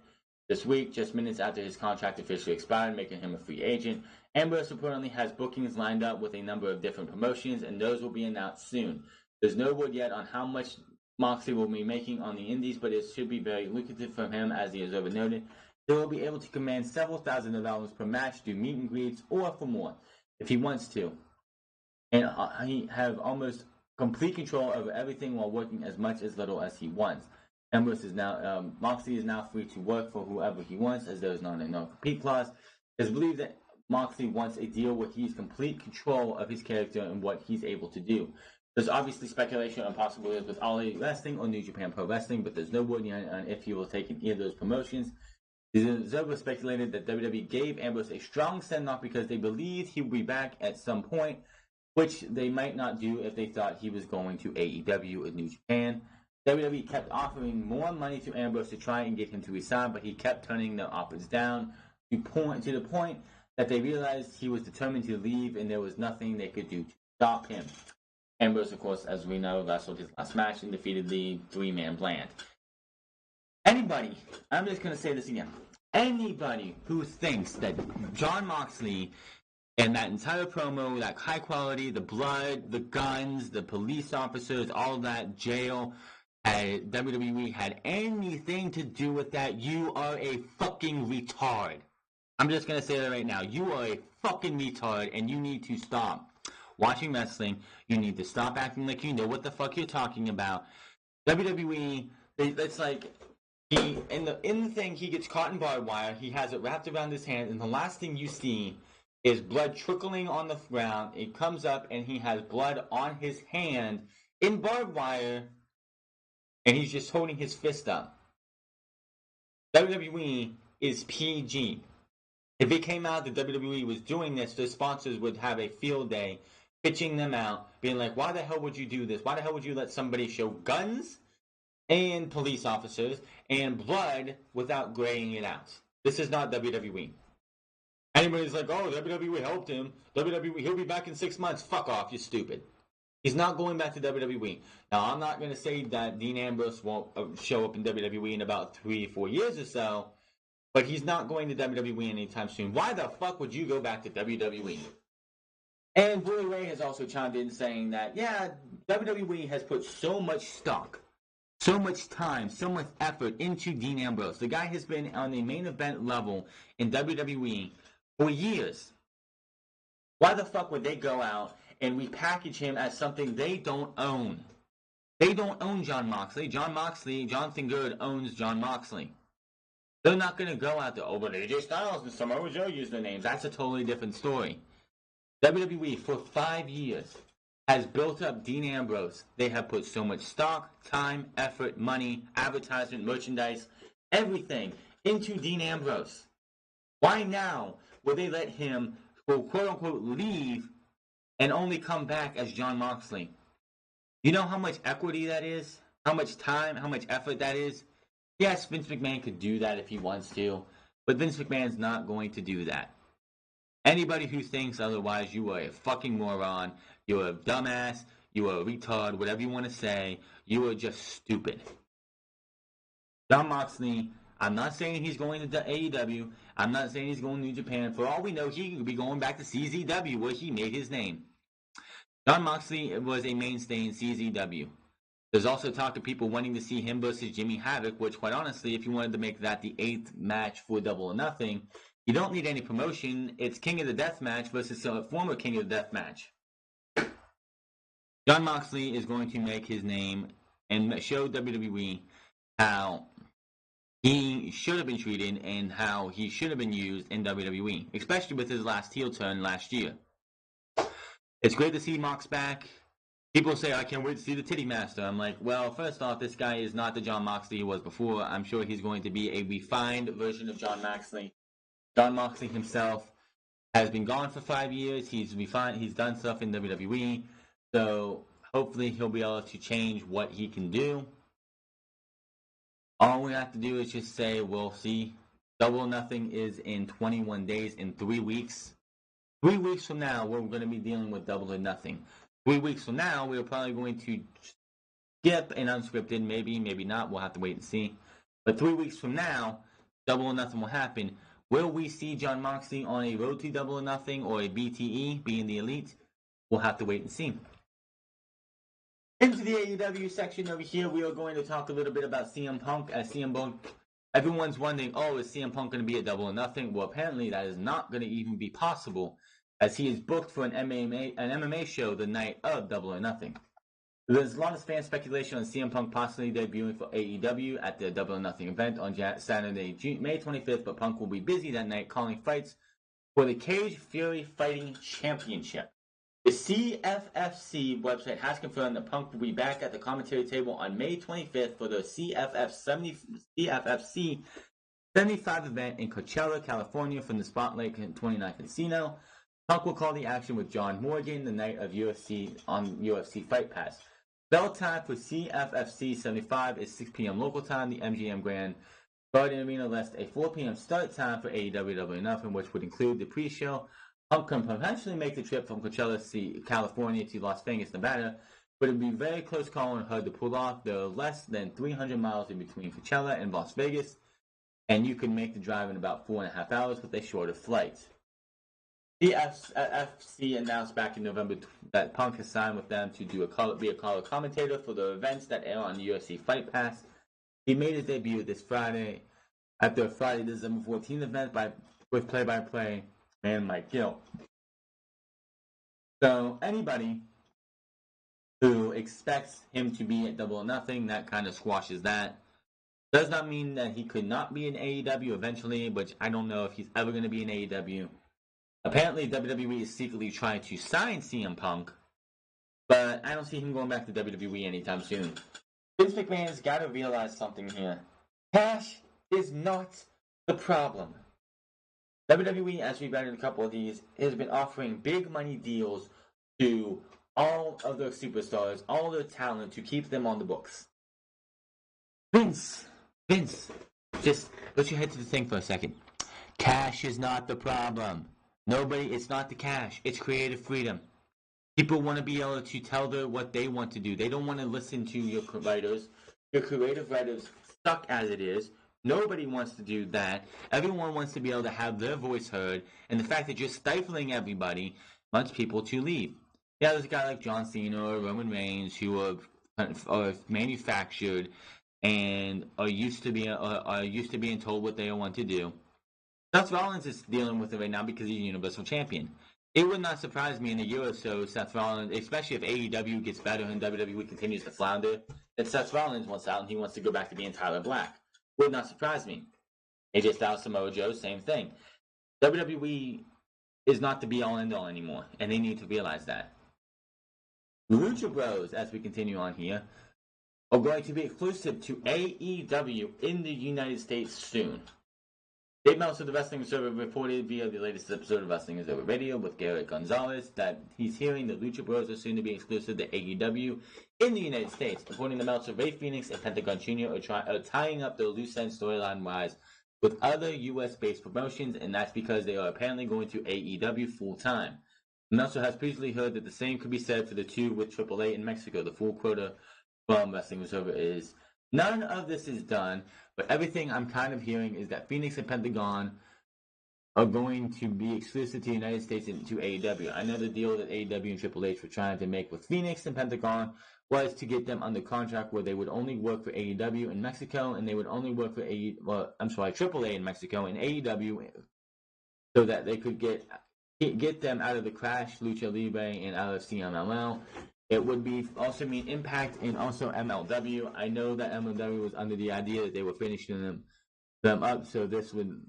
this week, just minutes after his contract officially expired, making him a free agent. Ambrose reportedly has bookings lined up with a number of different promotions, and those will be announced soon. There's no word yet on how much Moxley will be making on the Indies, but it should be very lucrative for him, as the Observer noted. He will be able to command several $1,000s per match, do meet and greets, or for more, if he wants to. And he have almost complete control over everything while working as much as little as he wants. Moxley is now free to work for whoever he wants, as there is not a non-compete clause. It's believed that Moxley wants a deal where he's complete control of his character and what he's able to do. There's obviously speculation on possibilities with All Elite Wrestling or New Japan Pro Wrestling, but there's no word yet on if he will take in either of those promotions. The Observer speculated that WWE gave Ambrose a strong send-off because they believed he would be back at some point, which they might not do if they thought he was going to AEW or New Japan. WWE kept offering more money to Ambrose to try and get him to resign, but he kept turning the offers down to the point that they realized he was determined to leave and there was nothing they could do to stop him. Ambrose, of course, as we know, wrestled his last match and defeated the three-man Bland. Anybody, I'm just going to say this again, anybody who thinks that Jon Moxley and that entire promo, that high quality, the blood, the guns, the police officers, all that jail, WWE had anything to do with that, you are a fucking retard. I'm just going to say that right now. You are a fucking retard, and you need to stop watching wrestling. You need to stop acting like you know what the fuck you're talking about. WWE, it's like, in the thing, he gets caught in barbed wire, he has it wrapped around his hand, and the last thing you see is blood trickling on the ground. It comes up, and he has blood on his hand in barbed wire, and he's just holding his fist up. WWE is PG. If it came out that WWE was doing this, the sponsors would have a field day pitching them out, being like, why the hell would you do this? Why the hell would you let somebody show guns and police officers and blood without graying it out? This is not WWE. Anybody's like, oh, WWE helped him. WWE, he'll be back in 6 months. Fuck off, you stupid. He's not going back to WWE. Now, I'm not going to say that Dean Ambrose won't show up in WWE in about 3 or 4 years or so, but he's not going to WWE anytime soon. Why the fuck would you go back to WWE? And Bully Ray has also chimed in saying that, yeah, WWE has put so much stock, so much time, so much effort into Dean Ambrose. The guy has been on the main event level in WWE for years. Why the fuck would they go out and repackage him as something they don't own? They don't own Jon Moxley. Jonathan Good owns Jon Moxley. They're not going to go out there, oh, but AJ Styles and Samoa Joe use their names. That's a totally different story. WWE, for 5 years, has built up Dean Ambrose. They have put so much stock, time, effort, money, advertisement, merchandise, everything into Dean Ambrose. Why now would they let him, quote-unquote, leave and only come back as Jon Moxley? You know how much equity that is? How much time, how much effort that is? Yes, Vince McMahon could do that if he wants to, but Vince McMahon's not going to do that. Anybody who thinks otherwise, you are a fucking moron, you're a dumbass, you are a retard, whatever you want to say, you are just stupid. Jon Moxley, I'm not saying he's going to AEW, I'm not saying he's going to New Japan. For all we know, he could be going back to CZW where he made his name. Jon Moxley was a mainstay in CZW. There's also talk of people wanting to see him versus Jimmy Havoc, which, quite honestly, if you wanted to make that the 8th match for Double or Nothing, you don't need any promotion. It's King of the Death match versus a former King of the Death match. Jon Moxley is going to make his name and show WWE how he should have been treated and how he should have been used in WWE, especially with his last heel turn last year. It's great to see Mox back. People say, I can't wait to see the Titty Master. I'm like, well, first off, this guy is not the Jon Moxley he was before. I'm sure he's going to be a refined version of Jon Moxley. Jon Moxley himself has been gone for 5 years. He's refined. He's done stuff in WWE. So hopefully he'll be able to change what he can do. All we have to do is just say, we'll see. Double or Nothing is in 21 days, in 3 weeks. 3 weeks from now, we're going to be dealing with Double or Nothing. 3 weeks from now, we're probably going to skip an unscripted, maybe not. We'll have to wait and see. But 3 weeks from now, Double or Nothing will happen. Will we see Jon Moxley on a road to Double or Nothing or a BTE, being the Elite? We'll have to wait and see. Into the AEW section over here, we are going to talk a little bit about CM Punk. As CM Punk, everyone's wondering, oh, is CM Punk going to be at Double or Nothing? Well, apparently that is not going to even be possible, as he is booked for an MMA show the night of Double or Nothing. There's a lot of fan speculation on CM Punk possibly debuting for AEW at the Double or Nothing event on Saturday, May 25th, but Punk will be busy that night calling fights for the Cage Fury Fighting Championship. The CFFC website has confirmed that Punk will be back at the commentary table on May 25th for the CFFC 75 event in Coachella, California from the Spotlight 29 Casino. Punk will call the action with John Morgan the night of UFC on UFC Fight Pass. Bell time for CFFC 75 is 6 p.m. local time. The MGM Grand Garden Arena lists a 4 p.m. start time for AEW Double or Nothing, which would include the pre-show. Punk can potentially make the trip from Coachella, California to Las Vegas, Nevada, but it would be a very close call and hard to pull off. There are less than 300 miles in between Coachella and Las Vegas, and you can make the drive in about 4.5 hours with a shorter flight. The FC announced back in November that Punk has signed with them to be a color commentator for the events that air on the UFC Fight Pass. He made his debut this Friday at the Friday, December 14th event with play-by-play man Mike Gill. So anybody who expects him to be at Double or Nothing, that kind of squashes that. Does not mean that he could not be in AEW eventually, which I don't know if he's ever going to be in AEW. Apparently, WWE is secretly trying to sign CM Punk, but I don't see him going back to WWE anytime soon. Vince McMahon's got to realize something here. Cash is not the problem. WWE, as we've read in a couple of these, has been offering big money deals to all of their superstars, all their talent, to keep them on the books. Vince, just put your head to the thing for a second. Cash is not the problem. It's not the cash. It's creative freedom. People want to be able to tell what they want to do. They don't want to listen to your writers. Your creative writers suck as it is. Nobody wants to do that. Everyone wants to be able to have their voice heard. And the fact that you're stifling everybody wants people to leave. Yeah, there's a guy like John Cena or Roman Reigns who are manufactured and are used to being told what they want to do. Seth Rollins is dealing with it right now because he's Universal Champion. it would not surprise me in a year or so, Seth Rollins, especially if AEW gets better and WWE continues to flounder, that Seth Rollins wants out and he wants to go back to being Tyler Black. Would not surprise me. AJ Styles, Samoa Joe, same thing. WWE is not the be-all end-all anymore, and they need to realize that. Lucha Bros, as we continue on here, are going to be exclusive to AEW in the United States soon. Dave Meltzer, the Wrestling Observer, reported via the latest episode of Wrestling Observer Radio with Garrett Gonzalez that he's hearing the Lucha Bros are soon to be exclusive to AEW in the United States. According to Meltzer, Ray Phoenix and Pentagon Jr. are tying up their loose ends storyline-wise with other U.S.-based promotions, and that's because they are apparently going to AEW full-time. Meltzer has previously heard that the same could be said for the two with AAA in Mexico. The full quota from Wrestling Observer is none of this is done, but everything I'm kind of hearing is that Phoenix and Pentagon are going to be exclusive to the United States and to AEW. I know the deal that AEW and Triple H were trying to make with Phoenix and Pentagon was to get them under contract where they would only work for AEW in Mexico and they would only work for AAA in Mexico and AEW, so that they could get them out of the Crash, Lucha Libre, and out of CMLL. It would be also mean Impact and also MLW. I know that MLW was under the idea that they were finishing them up, so this would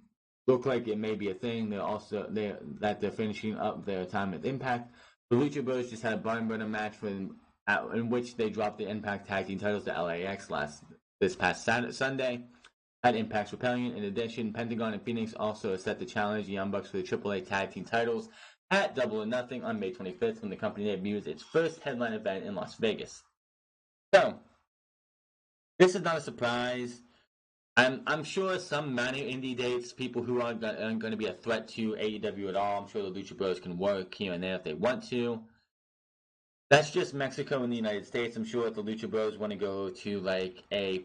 look like it may be a thing. They're finishing up their time at Impact. The Lucha Bros just had a barn burner match in which they dropped the Impact Tag Team titles to LAX this past Sunday at Impact's Rebellion. In addition, Pentagon and Phoenix also are set to challenge the Young Bucks for the AAA Tag Team titles at Double or Nothing on May 25th when the company debuts its first headline event in Las Vegas. So, this is not a surprise. I'm sure some minor indie dates, people who aren't going to be a threat to AEW at all, I'm sure the Lucha Bros can work here and there if they want to. That's just Mexico and the United States. I'm sure if the Lucha Bros want to go to like a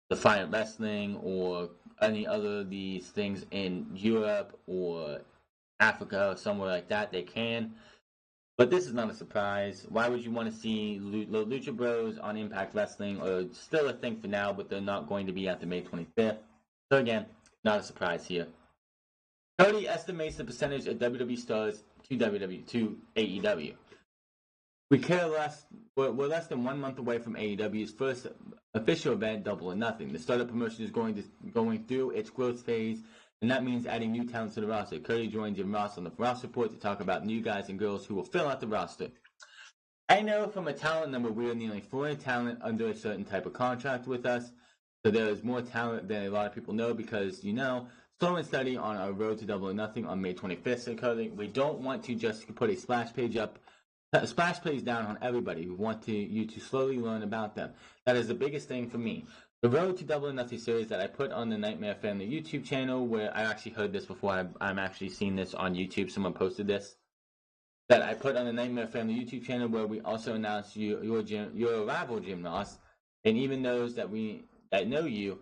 Defiant Wrestling or any other of these things in Europe or Africa or somewhere like that, they can. But this is not a surprise. Why would you want to see the Lucha Bros on Impact Wrestling? Or still a thing for now, but they're not going to be at the May 25th. So again, not a surprise here. Cody estimates the percentage of WWE stars to AEW. We care less. We're less than 1 month away from AEW's first official event, Double or Nothing. The startup promotion is going through its growth phase, and that means adding new talent to the roster. Cody joined Jim Ross on the Ross Report to talk about new guys and girls who will fill out the roster. I know from a talent number we are nearly 40 talent under a certain type of contract with us, so there is more talent than a lot of people know because, slow and steady on our road to Double or Nothing on May 25th. So Cody, we don't want to just put a splash page down on everybody. We want you to slowly learn about them. That is the biggest thing for me. The Road to Double or Nothing series that I put on the Nightmare Family YouTube channel, where I actually heard this before. I'm actually seeing this on YouTube. Someone posted this. That I put on the Nightmare Family YouTube channel, where we also announced your rival, Jim Ross, and even those that know you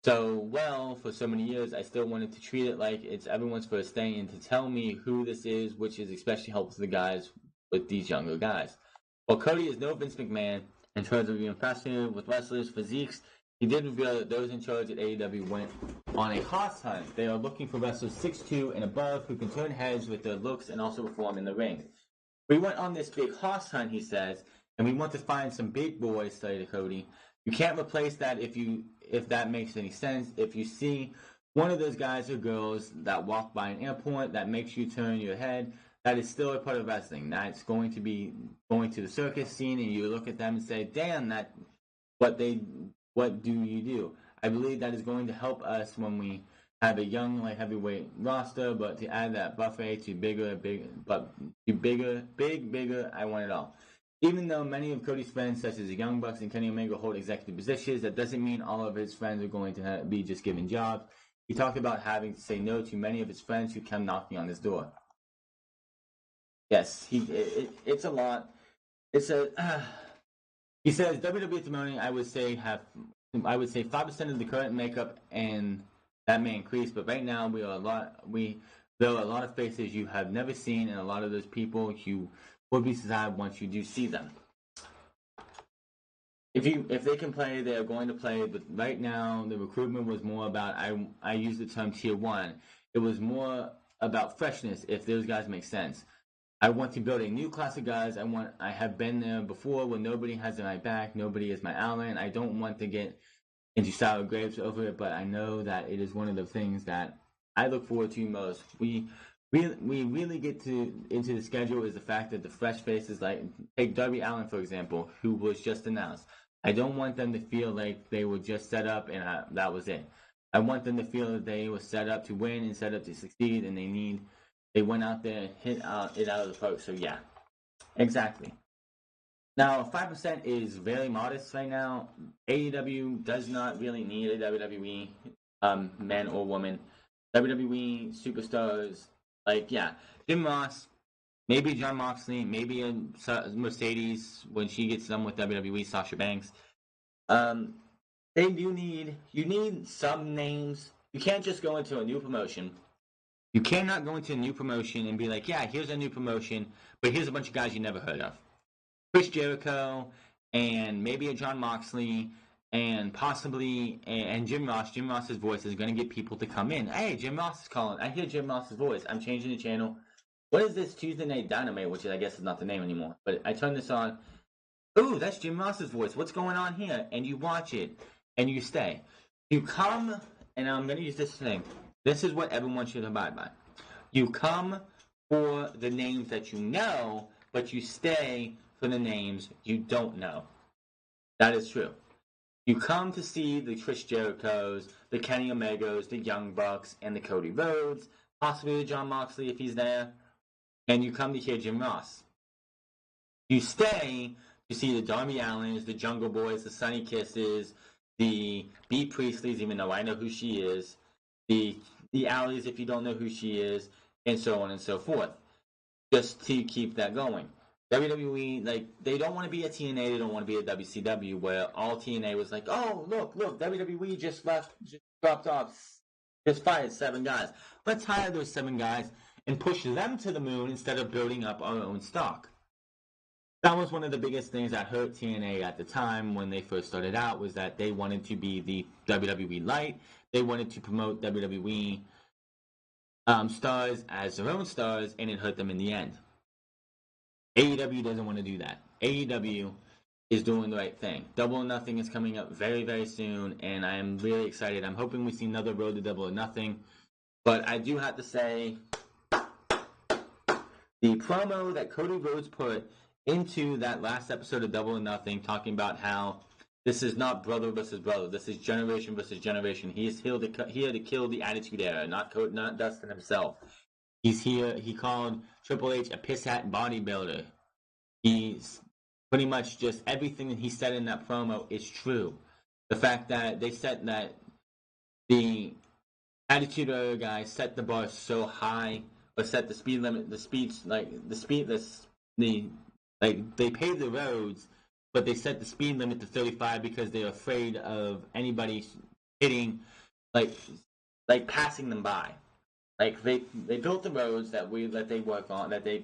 so well for so many years, I still wanted to treat it like it's everyone's first thing and to tell me who this is, which is especially helpful to the guys with these younger guys. While Cody is no Vince McMahon in terms of being fascinated with wrestlers' physiques, he did reveal that those in charge at AEW went on a hoss hunt. They are looking for wrestlers 6'2" and above who can turn heads with their looks and also perform in the ring. We went on this big hoss hunt, he says, and we want to find some big boys, stated Cody. You can't replace that if that makes any sense. If you see one of those guys or girls that walk by an airport that makes you turn your head, that is still a part of wrestling. That's going to be going to the circus scene, and you look at them and say, "Damn, what do you do?" I believe that is going to help us when we have a young light heavyweight roster, but to add that buffet to bigger, I want it all. Even though many of Cody's friends, such as the Young Bucks and Kenny Omega, hold executive positions, that doesn't mean all of his friends are going to be just given jobs. He talked about having to say no to many of his friends who come knocking on his door. Yes, it's a lot. He says WWE at the moment, I would say 5% of the current makeup, and that may increase. But right now, there are a lot of faces you have never seen, and a lot of those people you will be sad once you do see them. If they can play, they are going to play. But right now, the recruitment was more about I use the term tier one. It was more about freshness, if those guys make sense. I want to build a new class of guys. I have been there before when nobody has my back, nobody is my ally. I don't want to get into sour grapes over it, but I know that it is one of the things that I look forward to most. We really get into the schedule is the fact that the fresh faces, like take Darby Allin for example, who was just announced. I don't want them to feel like they were just set up and that was it. I want them to feel that they were set up to win and set up to succeed, and they went out there and hit it out of the park. So yeah, exactly. Now, 5% is very modest right now. AEW does not really need a WWE man or woman. WWE superstars, like, yeah, Jim Ross, maybe Jon Moxley, maybe a Mercedes when she gets done with WWE, Sasha Banks. You need some names. You can't just go into a new promotion. You cannot go into a new promotion and be like, yeah, here's a new promotion, but here's a bunch of guys you never heard of. Chris Jericho, and maybe a Jon Moxley, and possibly and Jim Ross. Jim Ross's voice is going to get people to come in. Hey, Jim Ross is calling. I hear Jim Ross's voice. I'm changing the channel. What is this Tuesday Night Dynamite, which I guess is not the name anymore. But I turn this on. Ooh, that's Jim Ross's voice. What's going on here? And you watch it, and you stay. You come, and I'm going to use this thing. This is what everyone should abide by. You come for the names that you know, but you stay for the names you don't know. That is true. You come to see the Chris Jerichos, the Kenny Omegos, the Young Bucks, and the Cody Rhodes, possibly the Jon Moxley if he's there, and you come to hear Jim Ross. You stay to see the Darby Allins, the Jungle Boys, the Sunny Kisses, the Bea Priestleys, even though I know who she is, the Alleys if you don't know who she is, and so on and so forth. Just to keep that going. WWE, like, they don't want to be a TNA, they don't want to be a WCW, where all TNA was like, oh, look, WWE just dropped off, just fired 7 guys. Let's hire those 7 guys and push them to the moon instead of building up our own stock. That was one of the biggest things that hurt TNA at the time when they first started out, was that they wanted to be the WWE light. They wanted to promote WWE stars as their own stars, and it hurt them in the end. AEW doesn't want to do that. AEW is doing the right thing. Double or Nothing is coming up very, very soon, and I am really excited. I'm hoping we see another road to Double or Nothing. But I do have to say, the promo that Cody Rhodes put into that last episode of Double or Nothing, talking about how this is not brother versus brother, this is generation versus generation. He is here to kill the Attitude Era, not Dustin himself. He's here. He called Triple H a pisshat bodybuilder. He's pretty much just everything that he said in that promo is true. The fact that they said that the Attitude Era guys set the bar so high, or set the speed limit, they paved the roads, but they set the speed limit to 35 because they're afraid of anybody hitting, like passing them by. Like they built the roads that they work on, that they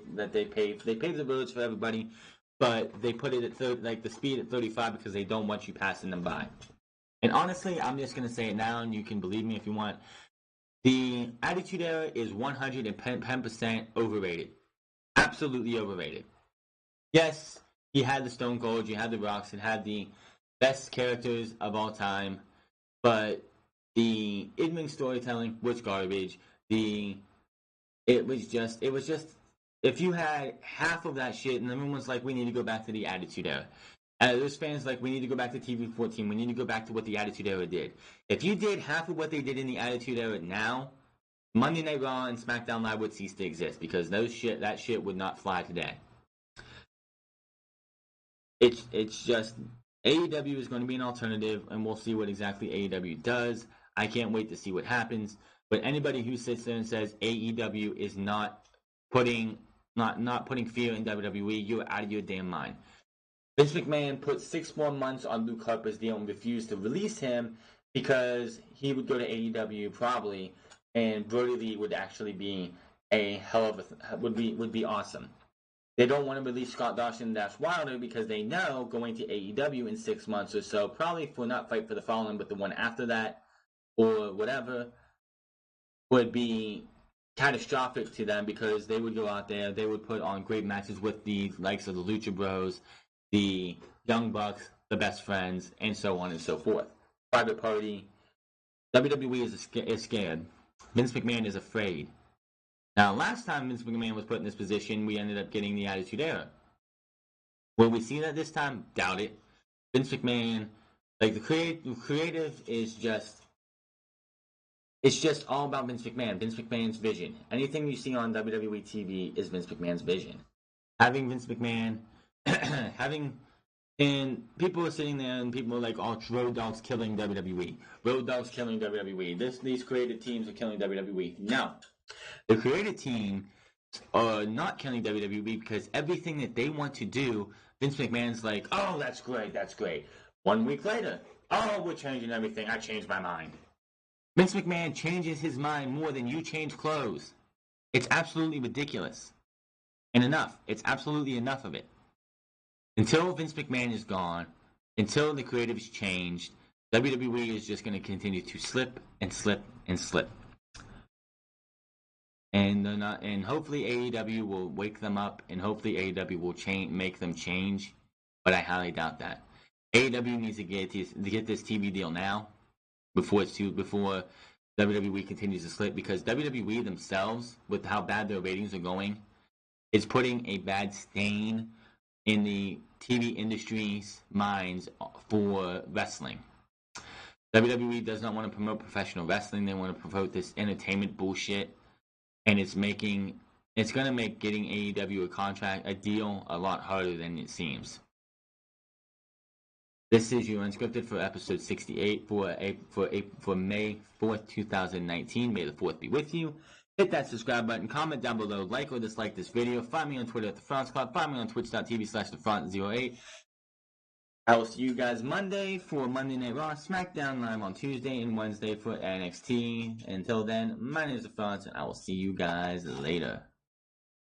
paved. They paved the roads for everybody, but they put it at the speed at 35 because they don't want you passing them by. And honestly, I'm just gonna say it now, and you can believe me if you want. The Attitude Era is 110% overrated. Absolutely overrated. Yes, you had the Stone Cold, you had the Rocks, it had the best characters of all time, but the in-ring storytelling was garbage. It was just if you had half of that shit, and everyone's like, we need to go back to the Attitude Era. There's fans like, we need to go back to TV14. We need to go back to what the Attitude Era did. If you did half of what they did in the Attitude Era now, Monday Night Raw and SmackDown Live would cease to exist, because that shit would not fly today. It's just AEW is going to be an alternative, and we'll see what exactly AEW does. I can't wait to see what happens. But anybody who sits there and says AEW is not putting fear in WWE, you're out of your damn mind. Vince McMahon put 6 more months on Luke Harper's deal and refused to release him because he would go to AEW probably, and Brody Lee would actually be a hell of would be awesome. They don't want to release Scott Dawson and Dash Wilder because they know going to AEW in 6 months or so, probably for not Fight for the Fallen, but the one after that or whatever, would be catastrophic to them because they would go out there, they would put on great matches with the likes of the Lucha Bros, the Young Bucks, the Best Friends, and so on and so forth. Private Party. WWE is scared. Vince McMahon is afraid. Now, last time Vince McMahon was put in this position, we ended up getting the Attitude Era. Will we see that this time? Doubt it. Vince McMahon, like the creative is just, it's just all about Vince McMahon. Vince McMahon's vision. Anything you see on WWE TV is Vince McMahon's vision. Having Vince McMahon, and people are sitting there and people are like, oh, Road Dogg's killing WWE. Road Dogg's killing WWE. These creative teams are killing WWE. No. The creative team are not killing WWE because everything that they want to do, Vince McMahon's like, oh, that's great, that's great. 1 week later, oh, we're changing everything. I changed my mind. Vince McMahon changes his mind more than you change clothes. It's absolutely ridiculous. And enough. It's absolutely enough of it. Until Vince McMahon is gone, until the creative is changed, WWE is just going to continue to slip and slip and slip. And hopefully AEW will wake them up, and hopefully AEW will make them change. But I highly doubt that. AEW needs to get this TV deal now, before WWE continues to slip, because WWE themselves, with how bad their ratings are going, is putting a bad stain in the TV industry's minds for wrestling. WWE does not want to promote professional wrestling. They want to promote this entertainment bullshit. And it's going to make getting AEW a deal a lot harder than it seems. This is your Unscripted for episode 68 for May 4th, 2019. May the 4th be with you. Hit that subscribe button, comment down below, like or dislike this video. Find me on Twitter at The France Club. Find me on twitch.tv/TheFront08. I will see you guys Monday for Monday Night Raw, SmackDown Live on Tuesday, and Wednesday for NXT. Until then, my name is The France, and I will see you guys later.